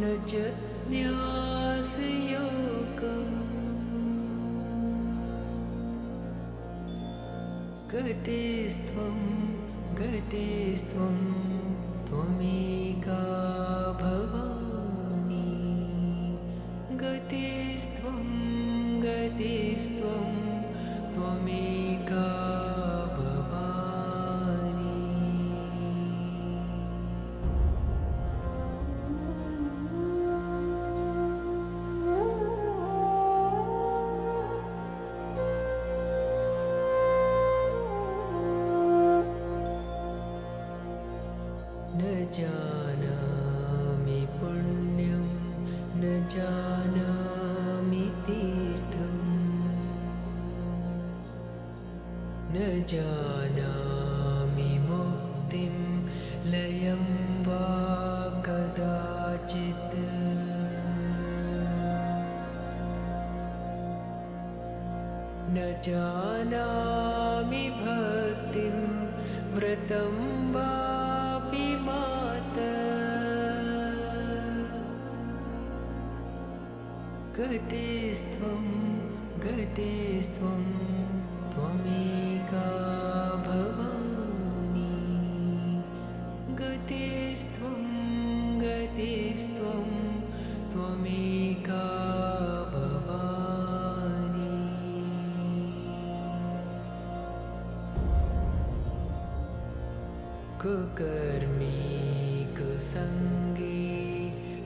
न च न्यासयोगम् गतिस्त्वं गतिस्त्वं त्वमेका भवानि गतिस्त्वं गतिस्त्वं त्वमेका भवानि न जानामि पुण्यं न जानामि तीर्थम् न जानामि मुक्तिं लयं वा कदाचित् न जानामि भक्तिं व्रतं वापि माता गतिस्त्वं गतिस्त्वं त्वमेका भवानि गतिस्त्वं गतिस्त्वं त्वमेका भवानि कुकर्मी कुसङ्गी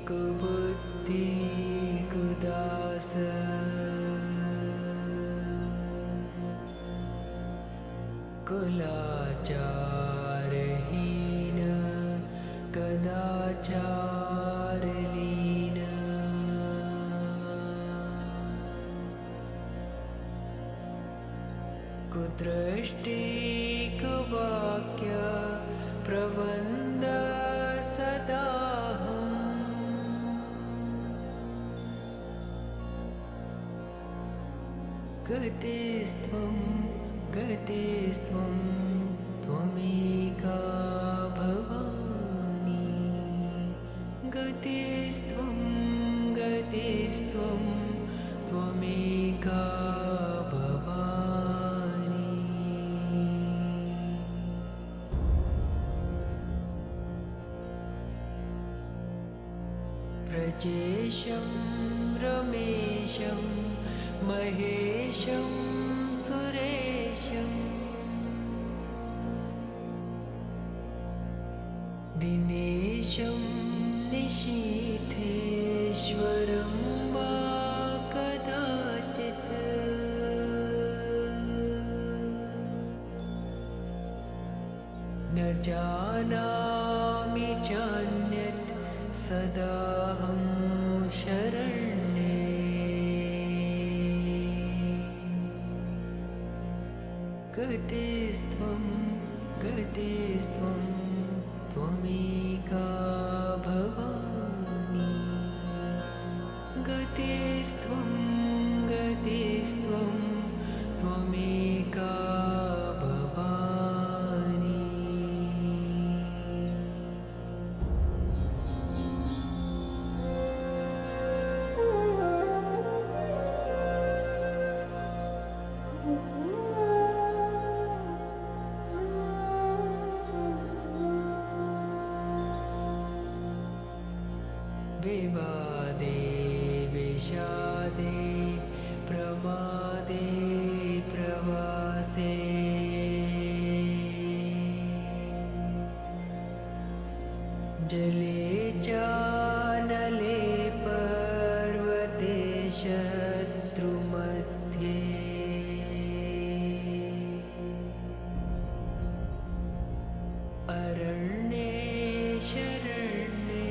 कुबुद्धि कुदास कुलाचारहीन कदाचारलीन कुदृष्टि कुवाक्य प्रबन्ध सदाहम् गतिस्त्वं गतिस्त्वं त्वमेका भवानि गतिस्त्वं गतिस्त्वं त्वमेका भवानि प्रजेशं रमेशं महेशं सुरेशं दिनेशं निशीथेश्वरं वा कदाचित् न जानामि चान्यत् सदाहं शरण्ये गतिस्त्वं गतिस्त्वं त्वमेका भवानि गतिस्त्वं गतिस्त्वं त्वमेका भवानि विवादे विषादे प्रमादे प्रवासे जले चानले पर्वते शत्रुमध्ये अरण्ये शरण्ये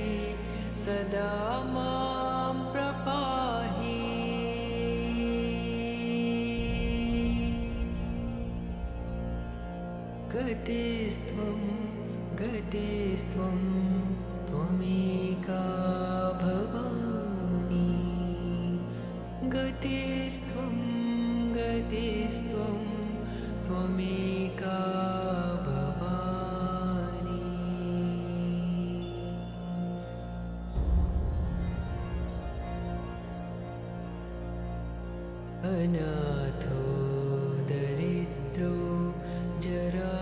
सदा मां पाहि गतिस्त्वं गतिस्त्वं त्वमेका भवानि गतिस्त्वं गतिस्त्वं त्वमेका भवानि अनाथो दरिद्रो जरारोगयुक्तो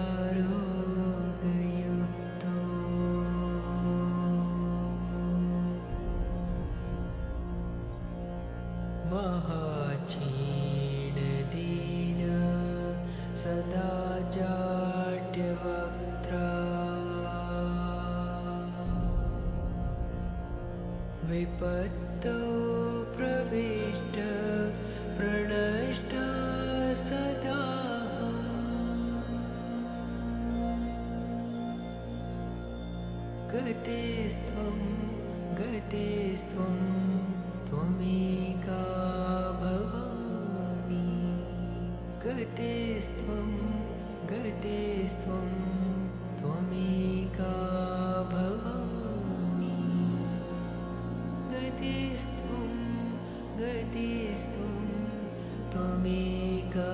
महाक्षीणदीन सदा जाड्यवक्त्रा विपत्तौ प्रविष्ट प्रणष्ट सदाहम् गतिस्त्वं गतिस्त्वं त्वमेका भवानि गतिस्त्वं गतिस्त्वं त्वमेका भवानि गतिस्त्वं गतिस्त्वं त्वमेका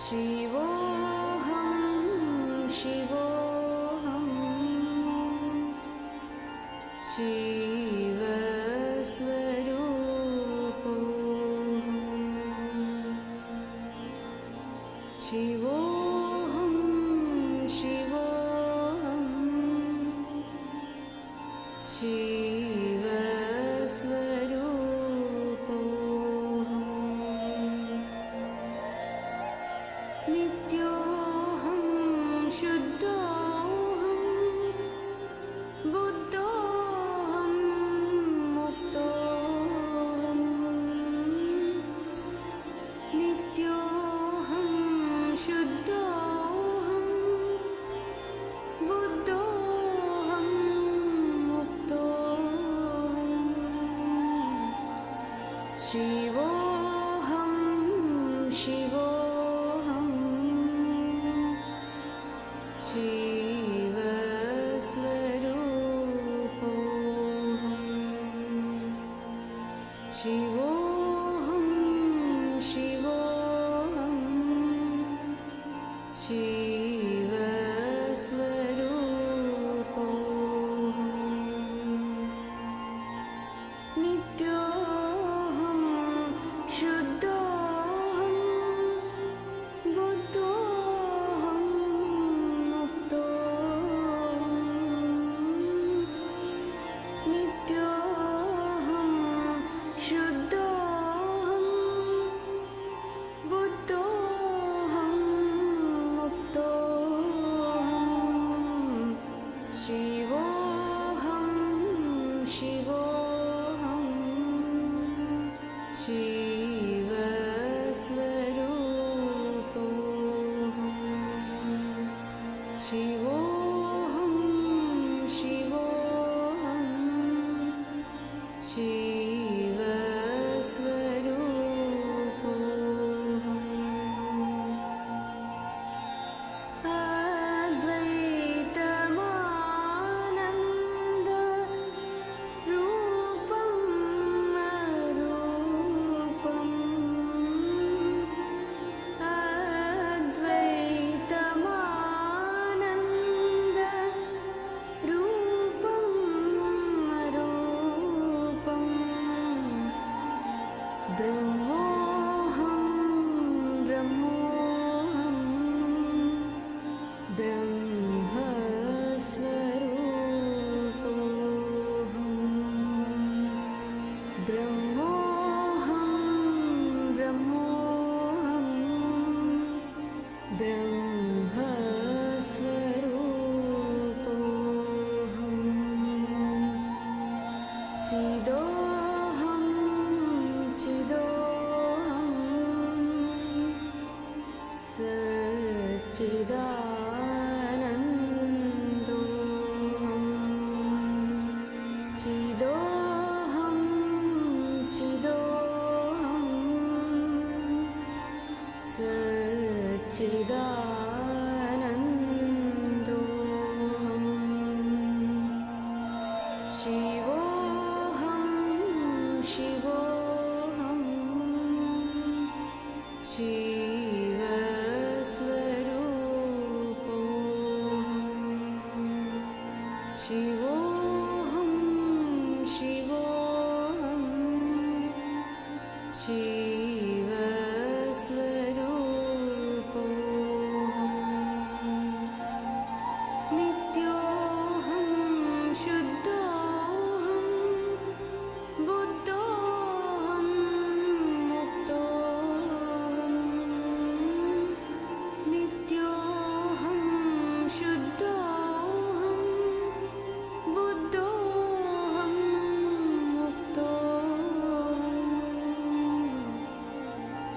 शिवोऽहं शिवोऽहं शिवस्वरूपोऽहं शिवोऽहं शिवोऽहं शिवस्वरूपोऽहम् नित्योऽहं शुद्धोऽहं बुद्धोऽहं मुक्तोऽहं नित्योऽहं शुद्धोऽहं बुद्धोऽहं मुक्तोऽहं शिवोऽहं शिवोऽहं शिवस्वरूपोऽहं शिवोऽहं शिवोऽहं शिवस्वरूपोऽहं नित्योऽहं शुद्धोऽहं बुद्धोऽहं मुक्तोऽहं नित्योऽहं शुद्धोऽहं बुद्धोऽहं मुक्तोऽहं शिवोऽहं शिवोऽहं शिवस्वरूपोऽहम् शिवोऽहं शिवोऽहं शिवस्वरूपोऽहम् अद्वैतमानन्द रूपं अरूपम् अद्वैतमानन्द रूपं अरूपम् ब्रह्मोऽहं ब्रह्मोऽहं ब्रह्मस्वरूपोऽहम् ब्रह्मोऽहं ब्रह्मोऽहं ब्रह्मस्वरूपोऽहम् चिदोऽहं चिदोऽहं सच्चिदानन्दोऽहं चिदोऽहं चिदोऽहं सच्चिदानन्दोऽहम् शिवोऽहं शिवोऽहं शिवस्वरूपोऽहम् शिवोऽहं शिवोऽहं शिवस्वरूपोऽहम् नित्योऽहं शुद्धोऽहं बुद्धोऽहं मुक्तोऽहं नित्योऽहं शुद्धोऽहं बुद्धोऽहं मुक्तोऽहम्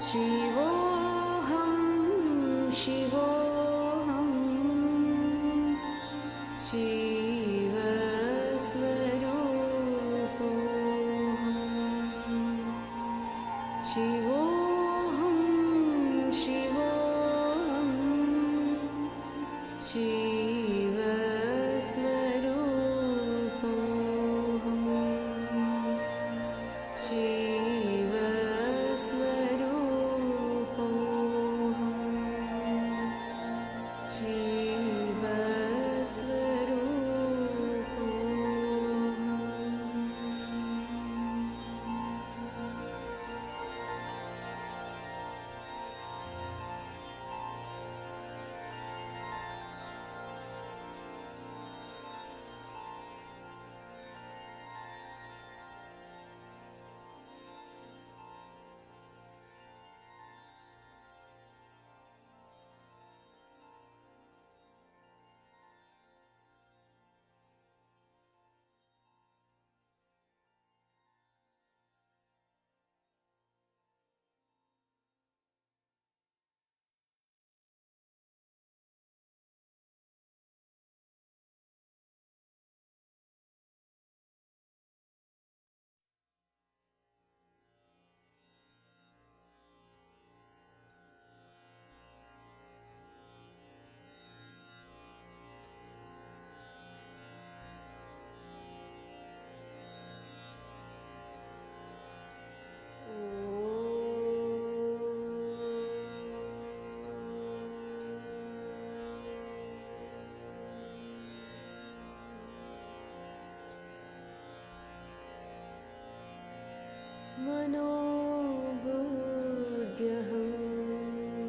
शिवोऽहं शिवोऽहं शिवस्वरूपोऽहम् शिवोऽहं शिवोऽहं शिवस्वरूपोऽहम्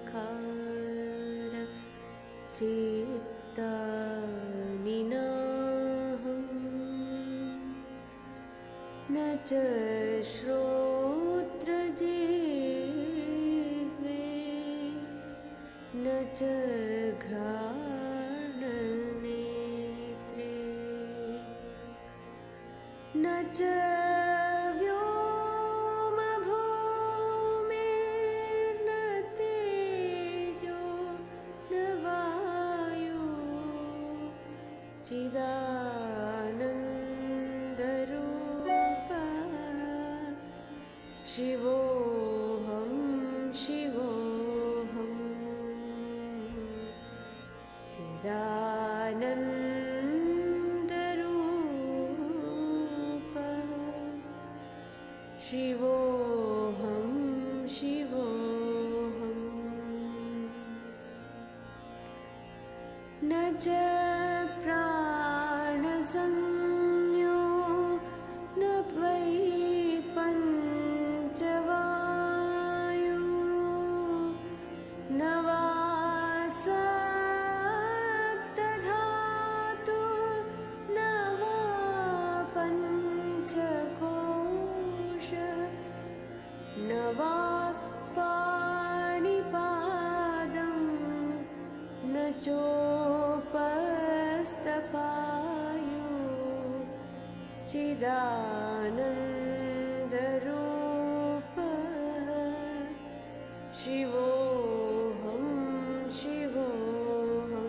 मनोबुद्ध्यहङ्कार चित्तानि नाहं न च श्रोत्रजिह्वे न च घ्राणनेत्रे न च व्योमभूमिर्न तेजो न वायुः चिदानन्दरूपः शिवोऽहं शिवोऽहं चिदानन्दरूपः शिवोऽहं शिवोऽहं न च प्राणसंज्ञो न वै पञ्चवायु न वा सप्तधातु न वा पञ्चकोश न वाक्पाणिपादं न चोपस्तपायु चिदानन्दरूपः शिवोऽहं शिवोऽहं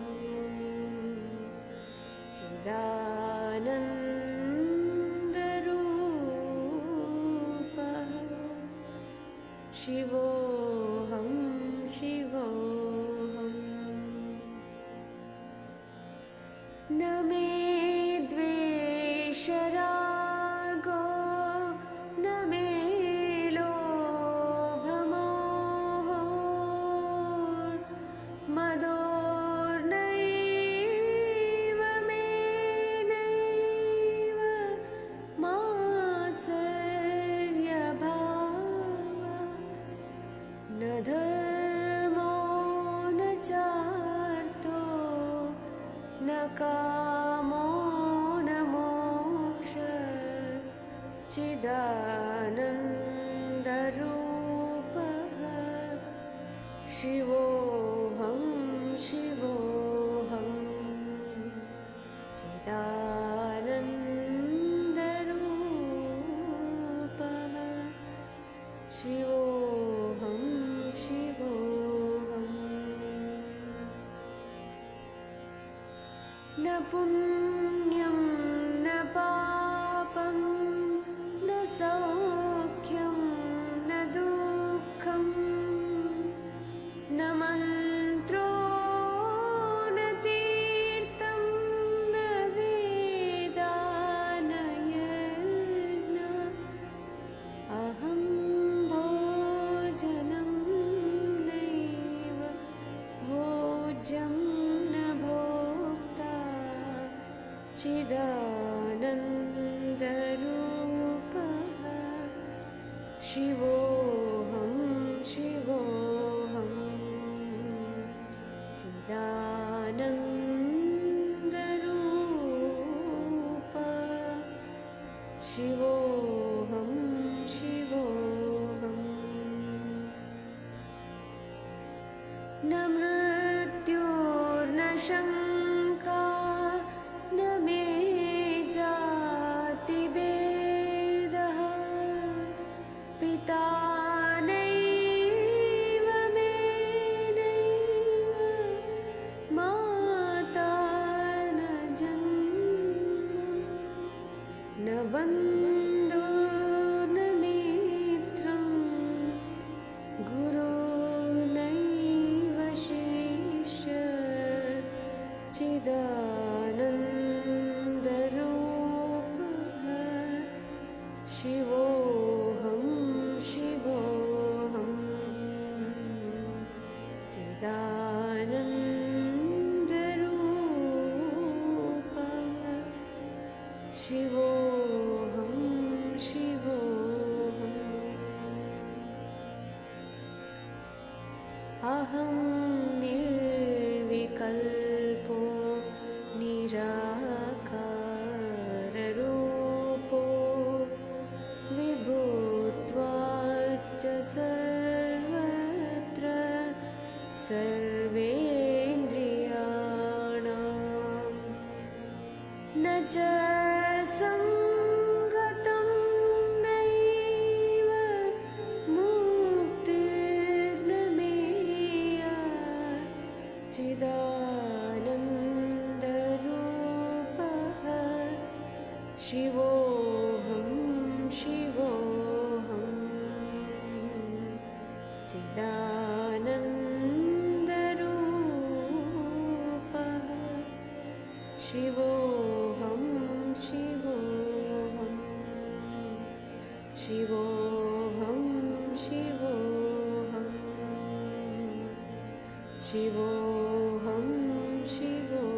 चिदानन्दरूपः शिवोऽहं शिवोऽहं न मे द्वेषरागो न मे लोभमोहो मदोर्नैव मे नैव मात्सर्यभावः न धर्मो न चार्थो न कामो न मोक्षः चिदानन्दरूपः शिवोऽहं शिवोऽहं चिदानन्दरूपः शिवोऽहं शिवोऽहं न पुण्यं न पापं न सौख्यं न दुःखं न मन्त्रो न तीर्थं न वेदा न यज्ञ अहं भोजनं नैव भोज्यं न भोक्ता चिदानन्दरूपः शिवोऽहं शिवोऽहं चिदानन्दरूपः शिवोऽहं शिवोऽहं न मृत्युर्न शङ्का न मे जातिभेदः पिता नैव मे नैव माता न जन्म न बन्धो न मित्रं गुरुर्नैव शिष्यः चिदानन्दरूपः शिवोऽहं शिवोऽहं चिदानन्दरूपः शिवोऽहं शिवोऽहम् अहं निर्विकल्पो निराकाररूपो विभुत्वाच्च सर्वत्र सर्वेन्द्रियाणां न च सङ्गतं नैव मुक्तिर्न मेया चिदानन्दरूपः शिवोऽहं शिवोऽहं चिदानन्दरूपः शिवोऽहं शिवोऽहं शिवोऽहं शिवोऽहं शिवोऽहं शिवोऽहम्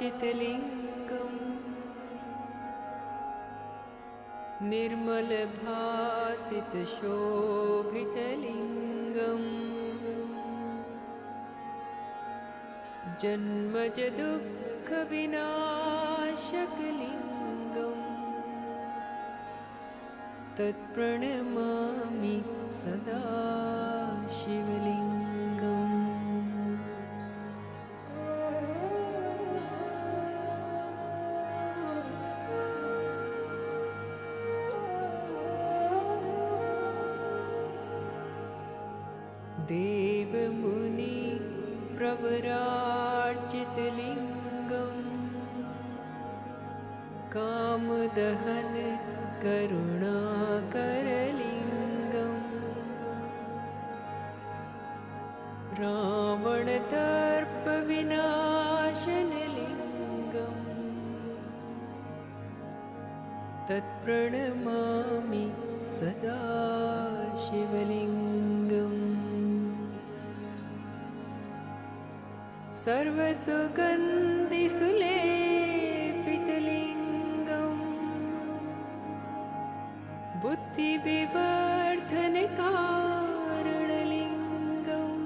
ब्रह्ममुरारिसुरार्चितलिङ्गम् निर्मलभासितशोभितलिङ्गम् जन्मजदुःखविनाशकलिङ्गम् तत्प्रणमामि सदा शिवलिङ्गम् देवमुनि प्रवरार्चितलिङ्गम् कामदहन करुणाकरलिङ्गम् रावणदर्पविनाशनलिङ्गम् तत्प्रणमामि सदा शिवलिङ्गम् सर्वसुगन्धिसुलेपितलिङ्गम् बुद्धिविवर्धनकारणलिङ्गम्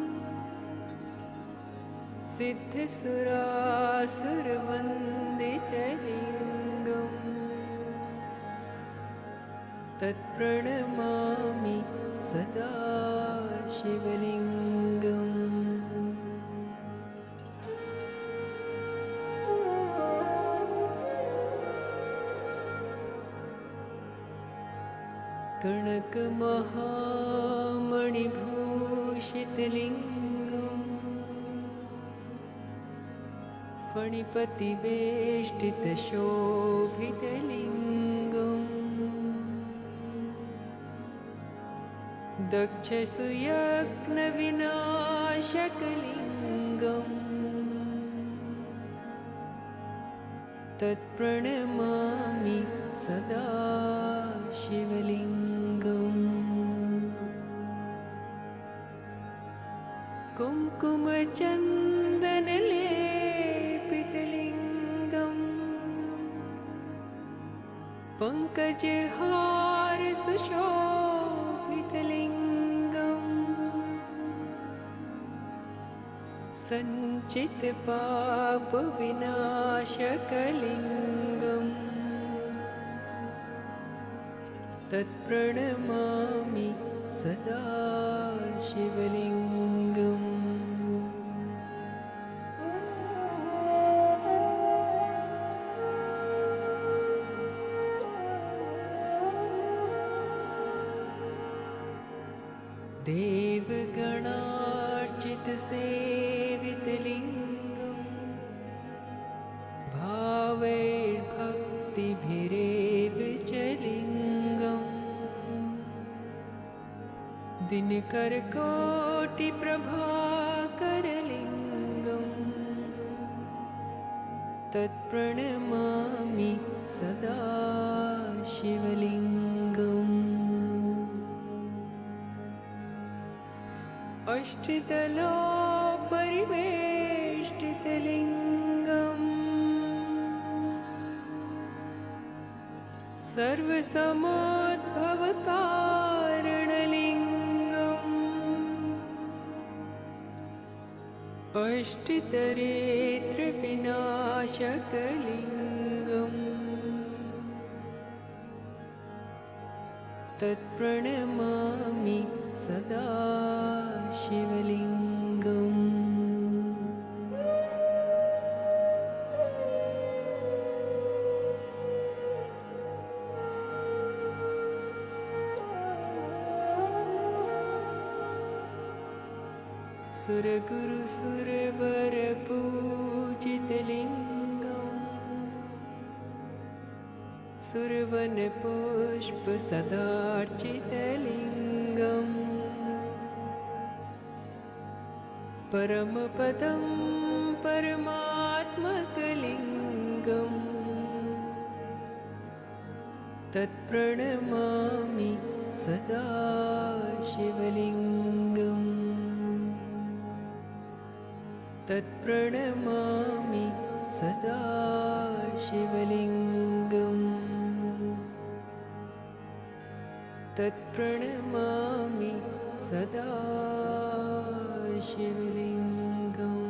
सिद्धसुरासुरवन्दितलिङ्गम् तत्प्रणमामि सदा शिवलिङ्गम् कनकमहामणिभूषितलिङ्गम् फणिपतिवेष्टितशोभितलिङ्गम् दक्षसुयज्ञविनाशकलिङ्गम् तत्प्रणमामि सदा शिवलिङ्गम् कुङ्कुमचन्दनलेपितलिङ्गम् पङ्कजहारसुशोभितलिङ्गम् सञ्चितपापविनाशकलिङ्गम् तत्प्रणमामि सदा शिवलिङ्गम् देवगणार्चितसेवितलिङ्गम् भावैर्भक्तिभिरेव च लिङ्गम् दिनकरकोटिप्रभाकरलिङ्गम् तत्प्रणमामि सदा शिवलिङ्गम् अष्टदलोपरिवेष्टितलिङ्गम् सर्वसमोद्भवकारणलिङ्गम् अष्टतरेत्रविनाशकलिङ्गम् तत्प्रणमामि सदा शिवलिङ्गम् सुरगुरुसुरवरपूजितलिङ्गम् सुरवनपुष्पसदार्चितलिङ्गम् परमपदं परमात्मकलिङ्गम् तत्प्रणमामि सदा शिवलिङ्गम् तत्प्रणमामि सदा शिवलिङ्गम् तत्प्रणमामि सदा शिवलिङ्गम्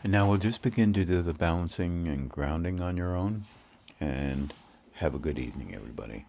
And now we'll just begin to do the balancing and grounding on your own. And have a good evening, everybody.